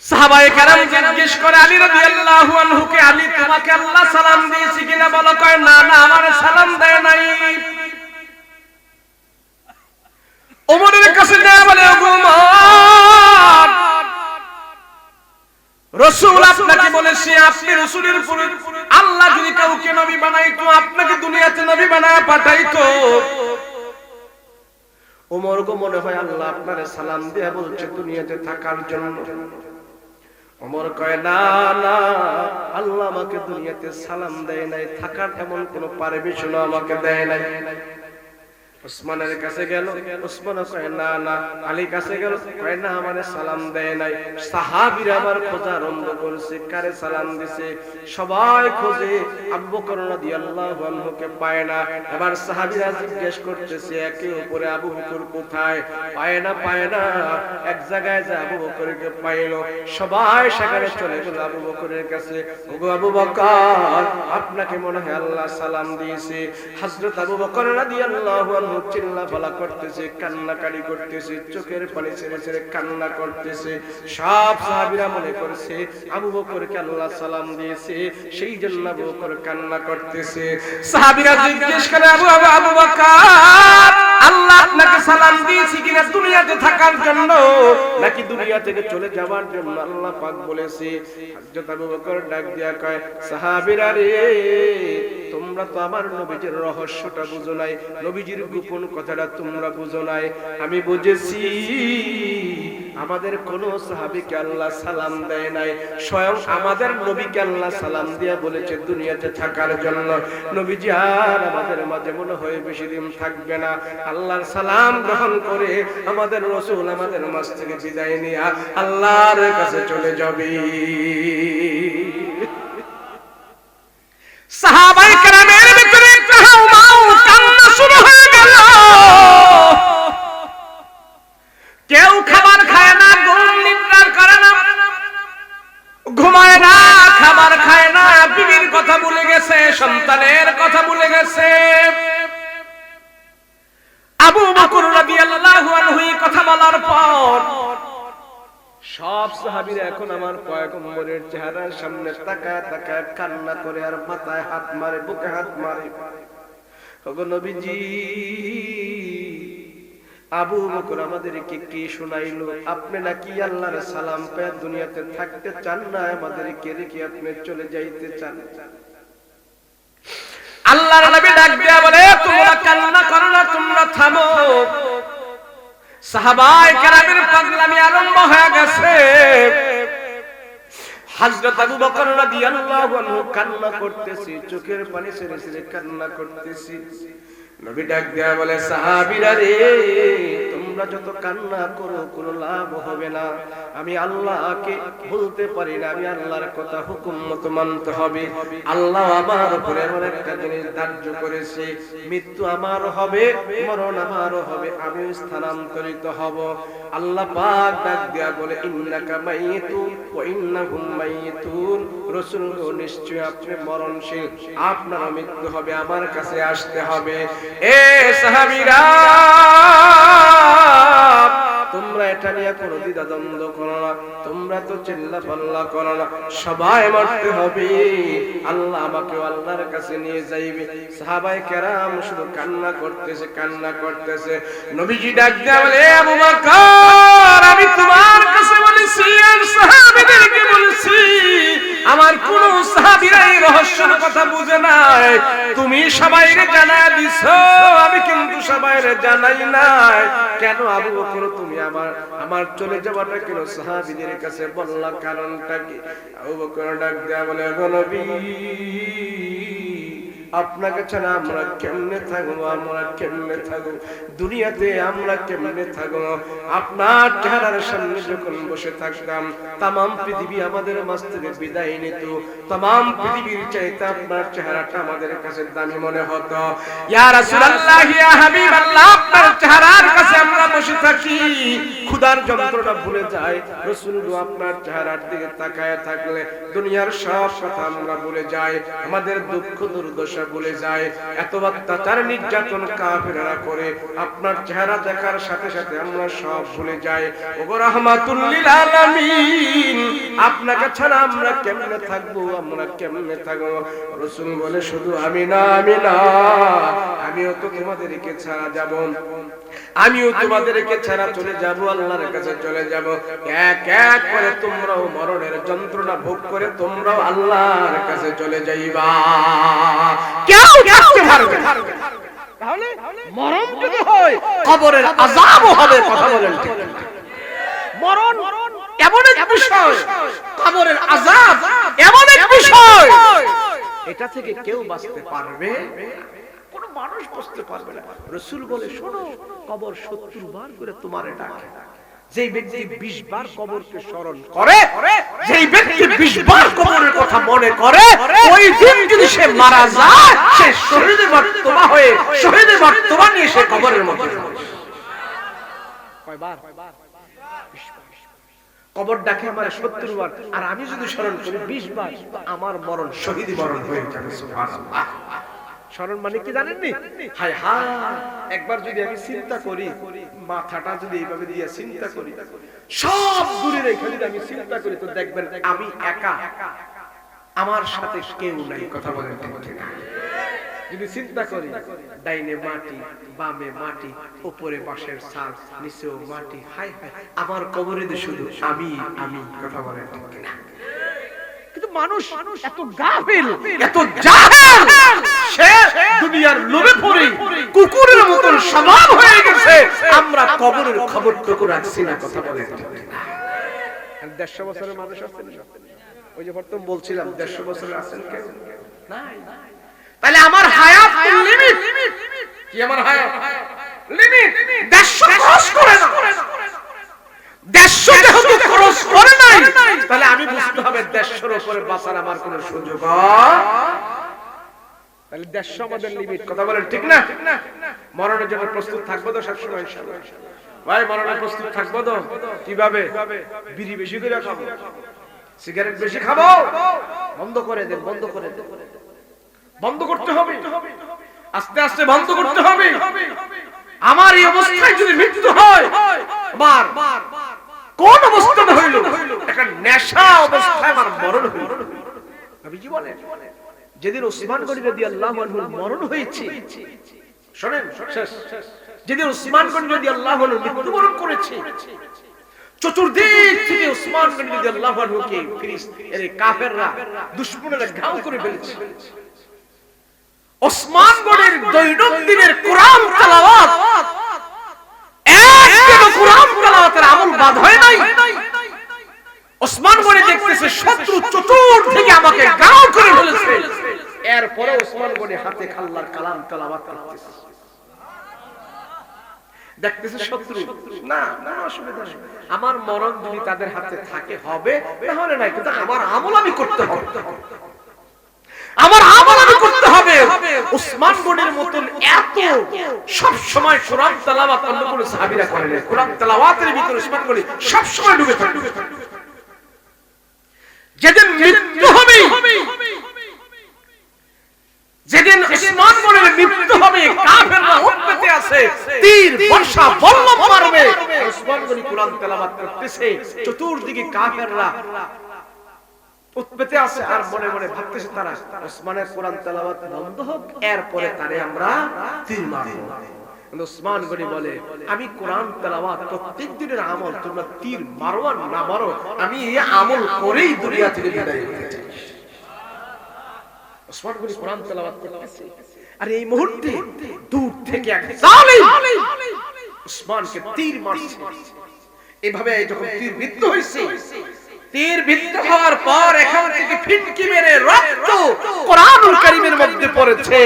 সাহাবায়ে কেরাম জিজ্ঞেস করে আলী রাদিয়াল্লাহু আনহুকে, আলী তোমাকে আল্লাহ সালাম দিয়েছে কিনা বলো? কয় না না, আমারে সালাম দেয় নাই। ওমরের কাছে যায় বলে, ওমর বলেছি আপনি রাসূলের উপর আল্লাহ যদি কাউকে নবী বানাইতো আপনাকে দুনিয়াতে নবী বানায় পাঠাইতো ওমর গো মনে হয় আল্লাহ আপনারে সালাম দিয়ে বলছে দুনিয়াতে থাকার জন্য। ওমর কয় না না, আল্লাহ আমাকে দুনিয়াতে সালাম দেয় নাই, থাকার এমন কোন পারমিশন আমাকে দেয় নাই। ওসমানের কাছে গেল, ওসমান কয় না না। আলীর কাছে গেল, কয় না আমারে সালাম দেয় নাই। সাহাবীরা আবার খোঁজা আরম্ভ করেছে কারে সালাম দিছে, সবাই খোঁজে আবু বকর রাদিয়াল্লাহু আনহুকে পায় না। এবার সাহাবীরা জিজ্ঞেস করতেছে একে অপরে আবু বকর কোথায়, পায় না পায় না। এক জায়গায় যে আবু বকরকে পাইলো, সবাই সেখানে চলে গেল আবু বকরের কাছে। ওগো আবু বকর, আপনাকে মনে হয় আল্লাহ সালাম দিয়েছে। হযরত আবু বকর রাদিয়াল্লাহু আনহু চিল্লা ফালা করতেছে, কান্নাকাটি করতেছে, চোখের পানি ছেড়ে ছেড়ে কান্না করতেছে। সব সাহাবীরা মনে করছে আবু বকরকে আল্লাহ সালাম দিয়েছে, সেই জন্য আবু বকর কান্না করতেছে। সাহাবীরা জিজ্ঞেস করে আবু বকর, আল্লাহ আপনাকে সালাম দিয়েছে কিনা দুনিয়াতে থাকার জন্য নাকি দুনিয়া থেকে চলে যাওয়ার জন্য? আল্লাহ পাক বলেছে। হযরত আবু বকর ডাক দিয়া কয়, সাহাবীরা রে, তোমরা তো আমার নবীজির রহস্যটা বুঝো নাই, নবীজির গোপন কথাটা তোমরা বুঝো নাই। আমি বুঝেছি আমাদের কোন সাহাবীকে আল্লাহ সালাম দেয় নাই, স্বয়ং আমাদের নবীকে আল্লাহ সালাম দিয়া বলেছে দুনিয়াতে থাকার জন্য। নবীজি আর আমাদের মাঝে মনে হয় বেশি দিন থাকবে না। আল্লাহর সালাম গ্রহণ করে আমাদের রাসূল আমাদের মাঝ থেকে বিদায় নিয়ে আল্লাহর কাছে চলে যাবে। সাহাবায়ে কেরামের ভিতরে হাউমাউ কান্না শুরু হয়ে গেল। কেউ খাবার খায় না, ঘুম নিদ্রা করে না, ঘুমায় না, খাবার খায় না, বিবির কথা ভুলে গেছে, সন্তানের কথা ভুলে গেছে। আবু বকর রাদিয়াল্লাহু আনহু কথা বলার পর সব সাহাবীরা এখন আমার পয়গম্বরের চেহারার সামনে তাকায় তাকায় কান্না করে আর মাথায় হাত মারে, বুকে হাত মারে। ওগো নবীজি, আবু বকর আমাদেরকে কি শোনাইলো? আপনি নাকি আল্লাহর সালাম পেয়ে দুনিয়াতে থাকতে চান না, আমাদেরকে রেখে আপনি চলে যাইতে চান। আল্লাহর নবী ডাক দিয়া বলে, তোমরা কান্না করো না, তোমরা থামো। সাহাবায়ে কেরামের পাগলামি আরম্ভ হয়ে গেছে। হযরত আবু বকর রাদিয়াল্লাহু আনহু কান্না করতেছে, চোখের পানি ছেড়ে ছেড়ে কান্না করতেছে। নবী ডাক দিয়া বলে, সাহাবীরা রে, তোমরা যত কান্না করো কোনো লাভ হবে না। আমি আল্লাহকে বলতে পারি না, আমি আল্লাহর কথা হুকুম মতো মানতে হবে। আল্লাহ আমার উপরে এমন একটা জিনিস ধার্য করেছে, মৃত্যু আমার হবে, মরণ আমার হবে, আমি স্থানান্তরিত হব। আল্লাহ পাক ডাক দিয়া বলে, ইন্নাকা মাইয়িতুন ওয়া ইন্নাহুম মাইয়িতুন। রাসূল নিশ্চয় আপনি মরণশীল, আপনার মৃত্যু হবে, আমার কাছে আসতে হবে। এ সাহাবীরা, তোমরা এটা নিয়ে কোনো দ্বিধা দ্বন্দ্ব করো না, তোমরা তো চিল্লা পাল্লা করো না, সবাই মরতে হবে, আল্লাহ আমাকে আল্লাহর কাছে নিয়ে যাইবে। সাহাবায়ে কেরাম শুধু কান্না করতেছে, কান্না করতেছে। নবীজি ডাক দিয়া বলে, আবু বকর, আমি তোমার কাছে বলেছি আর সাহাবীদেরকে বলেছি, আমার কোন সাহাবীরা এই রহস্যের কথা বুঝে নাই, তুমি সবাইরে জানায় দিছো, আমি কিন্তু সবাইরে জানাই নাই। কেন আবু বকর তুমি আমার চলে যাওয়াটা কেন সাহাবীদের কাছে বললা, কারণটা কি? আবু বকর ডাক দিয়া বলে, গো নবী, আপনাকে ছাড়া আমরা কেমনে থাকবো, আমরা কেমনে থাকবো দুনিয়াতে, আমরা কেমনে থাকবো? আপনার চেহারার সামনে যখন বসে থাকতাম, তামাম পৃথিবী আমাদের মাঝ থেকে বিদায় নিত, তামাম পৃথিবীর চাইতে আপনার চেহারাটা আমাদের কাছে দামি মনে হতো। ইয়া রাসূলুল্লাহ, ইয়া হাবিবাল্লাহ, আপনার চেহারার কাছে আমরা বসে থাকি, ক্ষুধার যন্ত্রণা ভুলে যাই। রাসূল আপনার চেহারার দিকে তাকায় থাকলে দুনিয়ার সব কথা আমরা ভুলে যাই, আমাদের দুঃখ দুর্দশা ভুলে যায়। এত অত্যাচার নির্যাতন কাফেররা করে, আপনার চেহারা দেখার সাথে সাথে আমরা সব ভুলে যাই। ওগো রাহমাতুল লিল আলামিন, আপনাকে ছাড়া আমরা কেমনে থাকবো, আমরা কেমনে থাকবো? রাসূল বলে, শুধু আমি না, আমিও তো তোমাদেরকে ছাড়া যাব। আমিও তোমাদেরকে ছাড়া চলে যাব, আল্লাহর কাছে চলে যাব। এক এক করে তোমরাও মরণের যন্ত্রণা ভোগ করে তোমরাও আল্লাহর কাছে চলে যাইবা, কেউ থাকতে পারবে না। তাহলে মরণ যদি হয় কবরের আযাবও হবে, কথা বলেন ঠিক? মরণ এমন এক বিষয়, কবরের আযাব এমন এক বিষয়, এটা থেকে কেউ বাঁচতে পারবে কোন মানুষ বাঁচতে পারবে না। রাসূল বলে, শোনো, কবর 70 বার করে তোমারে ডাকে। যেই ব্যক্তি 20 বার কবরকে স্মরণ করে, যেই ব্যক্তি 20 বার কবরের কথা মনে করে, ওই দিন যদি সে মারা যায়, সে শহীদের মর্তবা হয়ে, শহীদের মর্তবা নিয়ে সে কবরের মধ্যে যাবে। কয়বার? কবর ডাকে আমার 70 বার, আর আমি যদি স্মরণ করি 20 বার, আমার মরণ শহীদ মরণ হয়ে যাবে। সুবহানাল্লাহ। স্মরণ মানে কি জানেননি? হায় হায়, একবার যদি আমি চিন্তা করি, মাথাটা যদি এইভাবে দিয়ে চিন্তা করি, সব দূরের এইখানে আমি চিন্তা করি, তো দেখবেন আমি একা, আমার সাথে কেউ নাই। কথা বলেন ঠিক না? যদি চিন্তা করি, ডাইনে মাটি, বামে মাটি, উপরে বাঁশের ছাদ, নিচেও মাটি, হায় হায়, আমার কবরে শুধু আমি আমি। কথা বলেন ঠিক না? কিন্তু মানুষ এত গাফিল, এত জাহেল, সে দুনিয়ার লোভে পড়ে কুকুরের মতো স্বভাব হয়ে গেছে। আমরা কবরের খবরটুকু রাখছি না। কথা বলেন ঠিক না? 150 বছরের মানুষ আছেন, ওই যে প্রথম বলছিলাম 150 বছরের আছেন কেউ নাই। তাহলে আমার হায়াত লিমিট কি? আমার হায়াত লিমিট 150 ক্রস করে না। 150 যেহেতু ক্রস করে নাই, তাহলে আমি বুঝতে হবে 150 এর উপরে বাঁচার আমার কোনো সুযোগ হয়। তাহলে 150 আমাদের লিমিট। কথা বলেন ঠিক না? মরণের জন্য প্রস্তুত থাকবো তো সবসময় ইনশাআল্লাহ? ভাই, মরণের প্রস্তুত থাকবো তো? কিভাবে? বিড়ি বেশি করে খাবো, সিগারেট বেশি খাবো, বন্ধ করে দেন, বন্ধ করে দেন, বন্ধ করতে হবে, আস্তে আস্তে বন্ধ করতে হবে। আমার এই অবস্থায় যদি মৃত্যু হয়, আমার কোন অবস্থাতে হইল? একটা নেশা অবস্থায় আমার মরণ হইল। নবীজি বলেন, যেদিন ওসমান গনি রাদিয়াল্লাহু আনহুর মরণ হয়েছে, শুনেন, যেদিন ওসমান গনি রাদিয়াল্লাহু আনহু মৃত্যুবরণ করেছে, চতুর্দিক থেকে ওসমান গনি রাদিয়াল্লাহু আনহুকে ফিরিস্তির কাফেররা, দুশমনেরা ঘাও করে ফেলেছে। ওসমান গনির দৈনন্দিনের কোরআন তেলাওয়াত, একদিনও কোরআন তেলাওয়াতের আমল বাদ হয় নাই। ওসমান গনি দেখতেছে শত্রু চতুর্দিকে আমাকে ঘাও করে ফেলেছে, এরপরে ওসমান গনি হাতে আল্লাহর কালাম তেলাওয়াত করতেছে। দেখতেছে শত্রু, না না অসুবিধা নেই, আমার মরণ যদি তাদের হাতে থাকে হবে, তাহলে নাই, কিন্তু আমার আমল আমি করতে হবে, আমার আমল আমি করতে হবে। ওসমান গনির মতন এত সব সময় কোরআন তেলাওয়াত অন্য কোন সাহাবীরা করেন না। কোরআন তেলাওয়াতের ভিতরে ওসমান গনি সব সময় ডুবে থাকে। যেদিন মৃত্যু হবে, যেদিন ওসমান গনির মৃত্যু হবে, কাফেররা উঠতে আছে, তীর বর্ষা বল্লম মারবে, ওসমান গনি কোরআন তেলাওয়াত করতেছে, চতুর্দিকে কাফেররা উৎপেতে আছে, আর মনে মনে ভাবতেছে তারা ওসমানের কোরআন তেলাওয়াত বন্ধ হোক, এরপরে তারে আমরা তীর মারব। ওসমান গনি বলে, আমি কোরআন তেলাওয়াত প্রত্যেক দিনের আমল, তোমরা তীর মারো আর না মারো, আমি এই আমল করেই দুনিয়া থেকে বিদায় হতে চাই। ওসমান গনি কোরআন তেলাওয়াত করতেছে, আর এই মুহূর্তে দূর থেকে এক জালিম ওসমানকে তীর মারছে। এভাবে যখন তীর বিদ্ধ হইছে, তীর বিদ্ধ হওয়ার পর এখান থেকে ফিনকি মেরে রক্ত কোরআনুল কারীমের মধ্যে পড়েছে,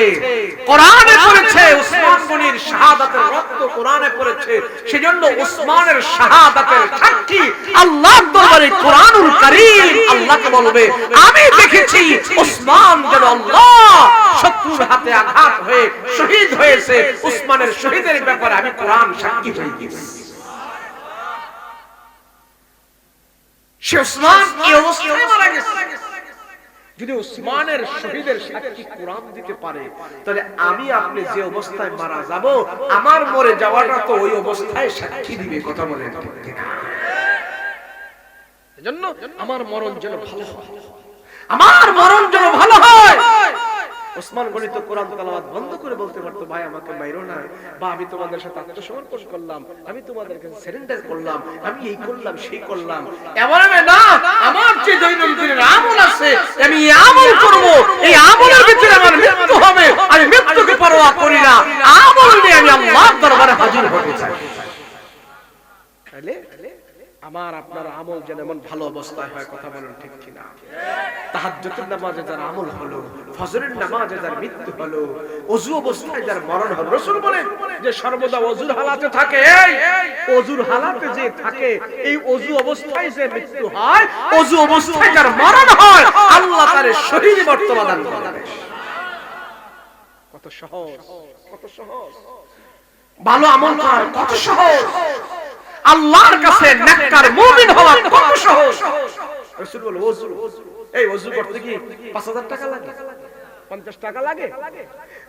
কোরআনে পড়েছে, ওসমান গনির শাহাদাতের রক্ত কোরআনে পড়েছে। সেজন্য ওসমানের শাহাদাতের সাক্ষী আল্লাহর দরবারে কোরআনুল কারীম আল্লাহকে বলবে, আমি দেখেছি ওসমান যেন আল্লাহ শত্রুর হাতে আঘাত হয়ে শহীদ হয়েছে, ওসমানের শহীদের ব্যাপারে আমি কোরআন সাক্ষী হয়ে গেছি। সে ওসমান এই অবস্থায় মারা গেছে। যদি ওসমানের শহীদের সাক্ষী কোরআন দিতে পারে, তাহলে আমি আপনি যে অবস্থায় মারা যাব, আমার মরে যাওয়াটা তো ওই অবস্থায় সাক্ষী দিবে। কথা বলে ঠিক না? এজন্য আমার মরণ যেন ভালো হয়, আমার মরণ যেন ভালো হয়। ওসমান গনি তো কোরআন তেলাওয়াত বন্ধ করে বলতে পারতো, ভাই আমাকে মাইরো না, বা আমি তোমাদের সাথে আত্মসমর্পণ করলাম, আমি তোমাদের কাছে সারেন্ডার করলাম, আমি এই করলাম সেই করলাম। এমন না, আমার যে দৈনন্দিন আমল আছে আমি এই আমল করব, এই আমলের ভিতরে আমার মৃত্যু হবে, আমি মৃত্যুকে পরোয়া করি না, আমল নিয়ে আমি আল্লাহর দরবারে হাজির হতে চাই। তাহলে আমার আপনার আমল যেন এমন ভালো অবস্থায় হয়, কথা বলেন ঠিক কিনা? তাহাজ্জুদের নামাজে যার আমল হলো, ফজরের নামাজে যার মৃত্যু হলো, ওযু অবস্থায় যার মরণ হলো, রাসূল বলেন যে সর্বদা ওযুর হালাতে থাকে, এই ওযুর হালাতে যে থাকে, এই ওযু অবস্থায় যে মৃত্যু হয়, ওযু অবস্থায় যার মরণ হয়, আল্লাহ তার শহীদ মর্তবা দান করেন। কত সহজ, কত সহজ ভালো আমল করা, কত সহজ আল্লাহর কাছে নেককার মুমিন হওয়া কত সহজ। রাসূল বলে ওযু, এই ওযু করতে কি 5000 টাকা লাগে, 50 টাকা লাগে?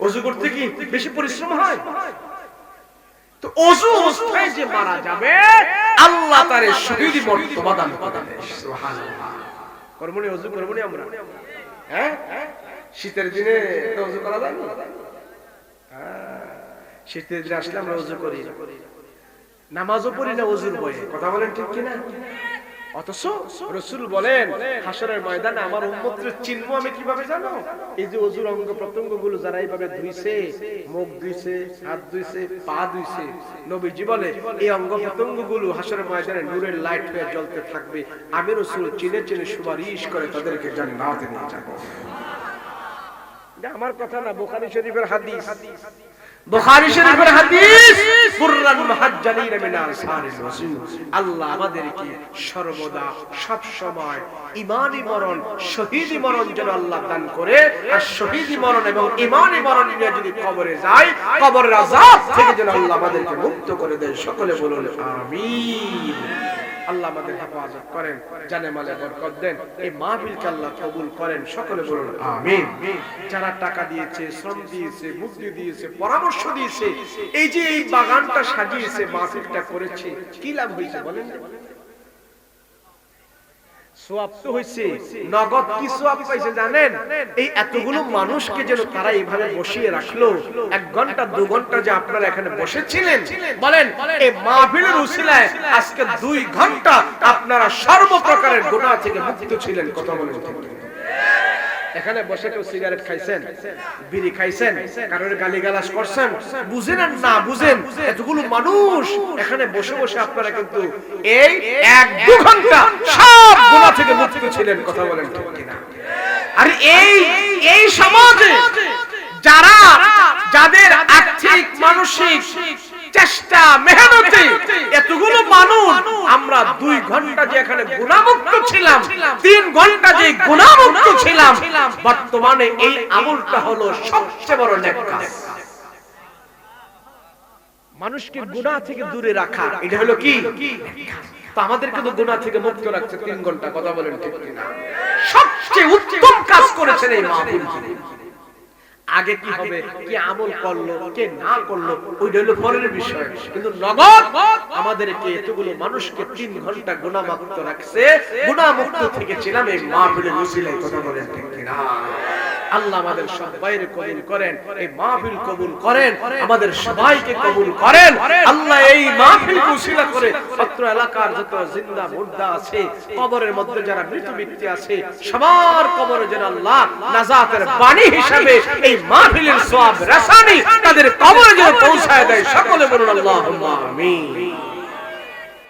ওযু করতে কি বেশি পরিশ্রম হয়? তো ওযু অবস্থায় যে মারা যাবে আল্লাহ তার শহীদ মর্তবা দান করেন। সুবহানাল্লাহ। করমনি ওযু করমনি আমরা, হ্যাঁ শীতের দিনে তো ওযু করা যায় না, শীতের দিনে আসলে আমরা ওযু করি, নামাজও পড়ি না ওযুর ভয়ে, কথা বলেন ঠিক কিনা? অথচ রাসূল বলেন হাশরের ময়দানে আমার উম্মতের চিহ্ন আমি কিভাবে জানো? এই যে ওযুর অঙ্গ প্রত্যঙ্গগুলো যারা এইভাবে ধুইছে, মুখ ধুইছে, হাত ধুইছে, পা ধুইছে, নবীজি বলে এই অঙ্গ প্রত্যঙ্গগুলো হাশরের ময়দানে নূরের লাইট হয়ে জ্বলতে থাকবে, আমি রাসূল চিনে চিনে সুপারিশ করে তাদেরকে জান্নাতে নিয়ে যাব। এটা আমার কথা না, বুখারী শরীফের হাদিস, বুখারী শরীফের হাদিস, কুরআন মুহাজ্জালিন মিন আনসারিল রাসূল। আল্লাহ আমাদেরকে সর্বদা সব সময় ঈমানি মরণ, শহীদি মরণ যেন আল্লাহ দান করে, আর শহীদি মরণ এবং ঈমানি মরণ নিয়ে যদি কবরে যায়, কবরের আযাব থেকে যেন আল্লাহ আমাদেরকে মুক্ত করে দেন। সকলে বলুন আমিন। আল্লাহ আমাদের হেফাজত করেন, জানে মালে বরকত দেন, এই মাহফিলকে আল্লাহ কবুল করেন। সকলে বলুন আমিন। যারা টাকা দিয়েছে, শ্রম দিয়েছে, বুদ্ধি দিয়েছে, পরামর্শ দিয়েছে, এই যে এই বাগানটা সাজিয়েছে, মাহফিলটা করেছে, কি লাভ হয়েছে বলেন? সওয়াব তো হইছে, নগদ কি সওয়াব পাইছে জানেন? এই এতগুলো মানুষকে যেন তারা এইভাবে বসিয়ে রাখলো, 1 ঘন্টা 2 ঘন্টা যে আপনারা এখানে বসেছিলেন, বলেন এই মাহফিলের উসিলায় আজকে 2 ঘন্টা আপনারা সর্বপ্রকারের গুনাহ থেকে মুক্ত ছিলেন। কথা বলেন ঠিক? এখানে বসে কেউ সিগারেট খাইছেন, বিড়ি খাইছেন, কারোর গালিগালাজ করছেন, বুঝেন আর না বুঝেন, এতগুলো মানুষ এখানে বসে বসে আপনারা কিন্তু এই 1-2 ঘন্টা সব গুনাহ থেকে মুক্ত ছিলেন। কথা বলেন ঠিক কিনা? আর এই সমাজে যারা যাদের আর্থিক মানসিক চেষ্টা মেহনতে এতগুলো মানুষ, আমরা 2 ঘন্টা যে এখানে গুনাহমুক্ত ছিলাম, 3 ঘন্টা যে গুনাহমুক্ত ছিলাম, বর্তমানে এই আমলটা হলো সবচেয়ে বড় নেক কাজ। মানুষকে গুনাহ থেকে দূরে রাখা, এটা হলো কি? তো আমাদেরকে তো গুনাহ থেকে মুক্ত রাখতে 3 ঘন্টা। কথা বলেন ঠিক কিনা? সবচেয়ে উত্তম কাজ করেছেন এই মাহফিল। আগে কি হবে, কি আমল করলো, কে না করলো, ওইটা হলো পরের বিষয়, কিন্তু নগদ আমাদেরকে এতগুলো মানুষকে 3 ঘন্টা গুনাহমুক্ত রাখছে, গুনাহমুক্ত থেকে ছিলাম এই মাহফিলের উসিলায়। কথা বলেন ঠিক কিনা? আল্লাহ আমাদের সবাইকে কবুল করেন, এই মাহফিল কবুল করেন, আমাদের সবাইকে কবুল করেন। আল্লাহ এই মাহফিল উসিলা করে অত্র এলাকার যত জিন্দা মুর্দা আছে, কবরের মধ্যে যারা মৃত ব্যক্তি আছে, সবার কবরে যেন আল্লাহ নাজাতের বাণী হিসাবে এই মাহফিলের সওয়াব রাসানি তাদের কবরে যেন পৌঁছায় দেয়। সকলে বলুন আল্লাহুম্মা আমিন।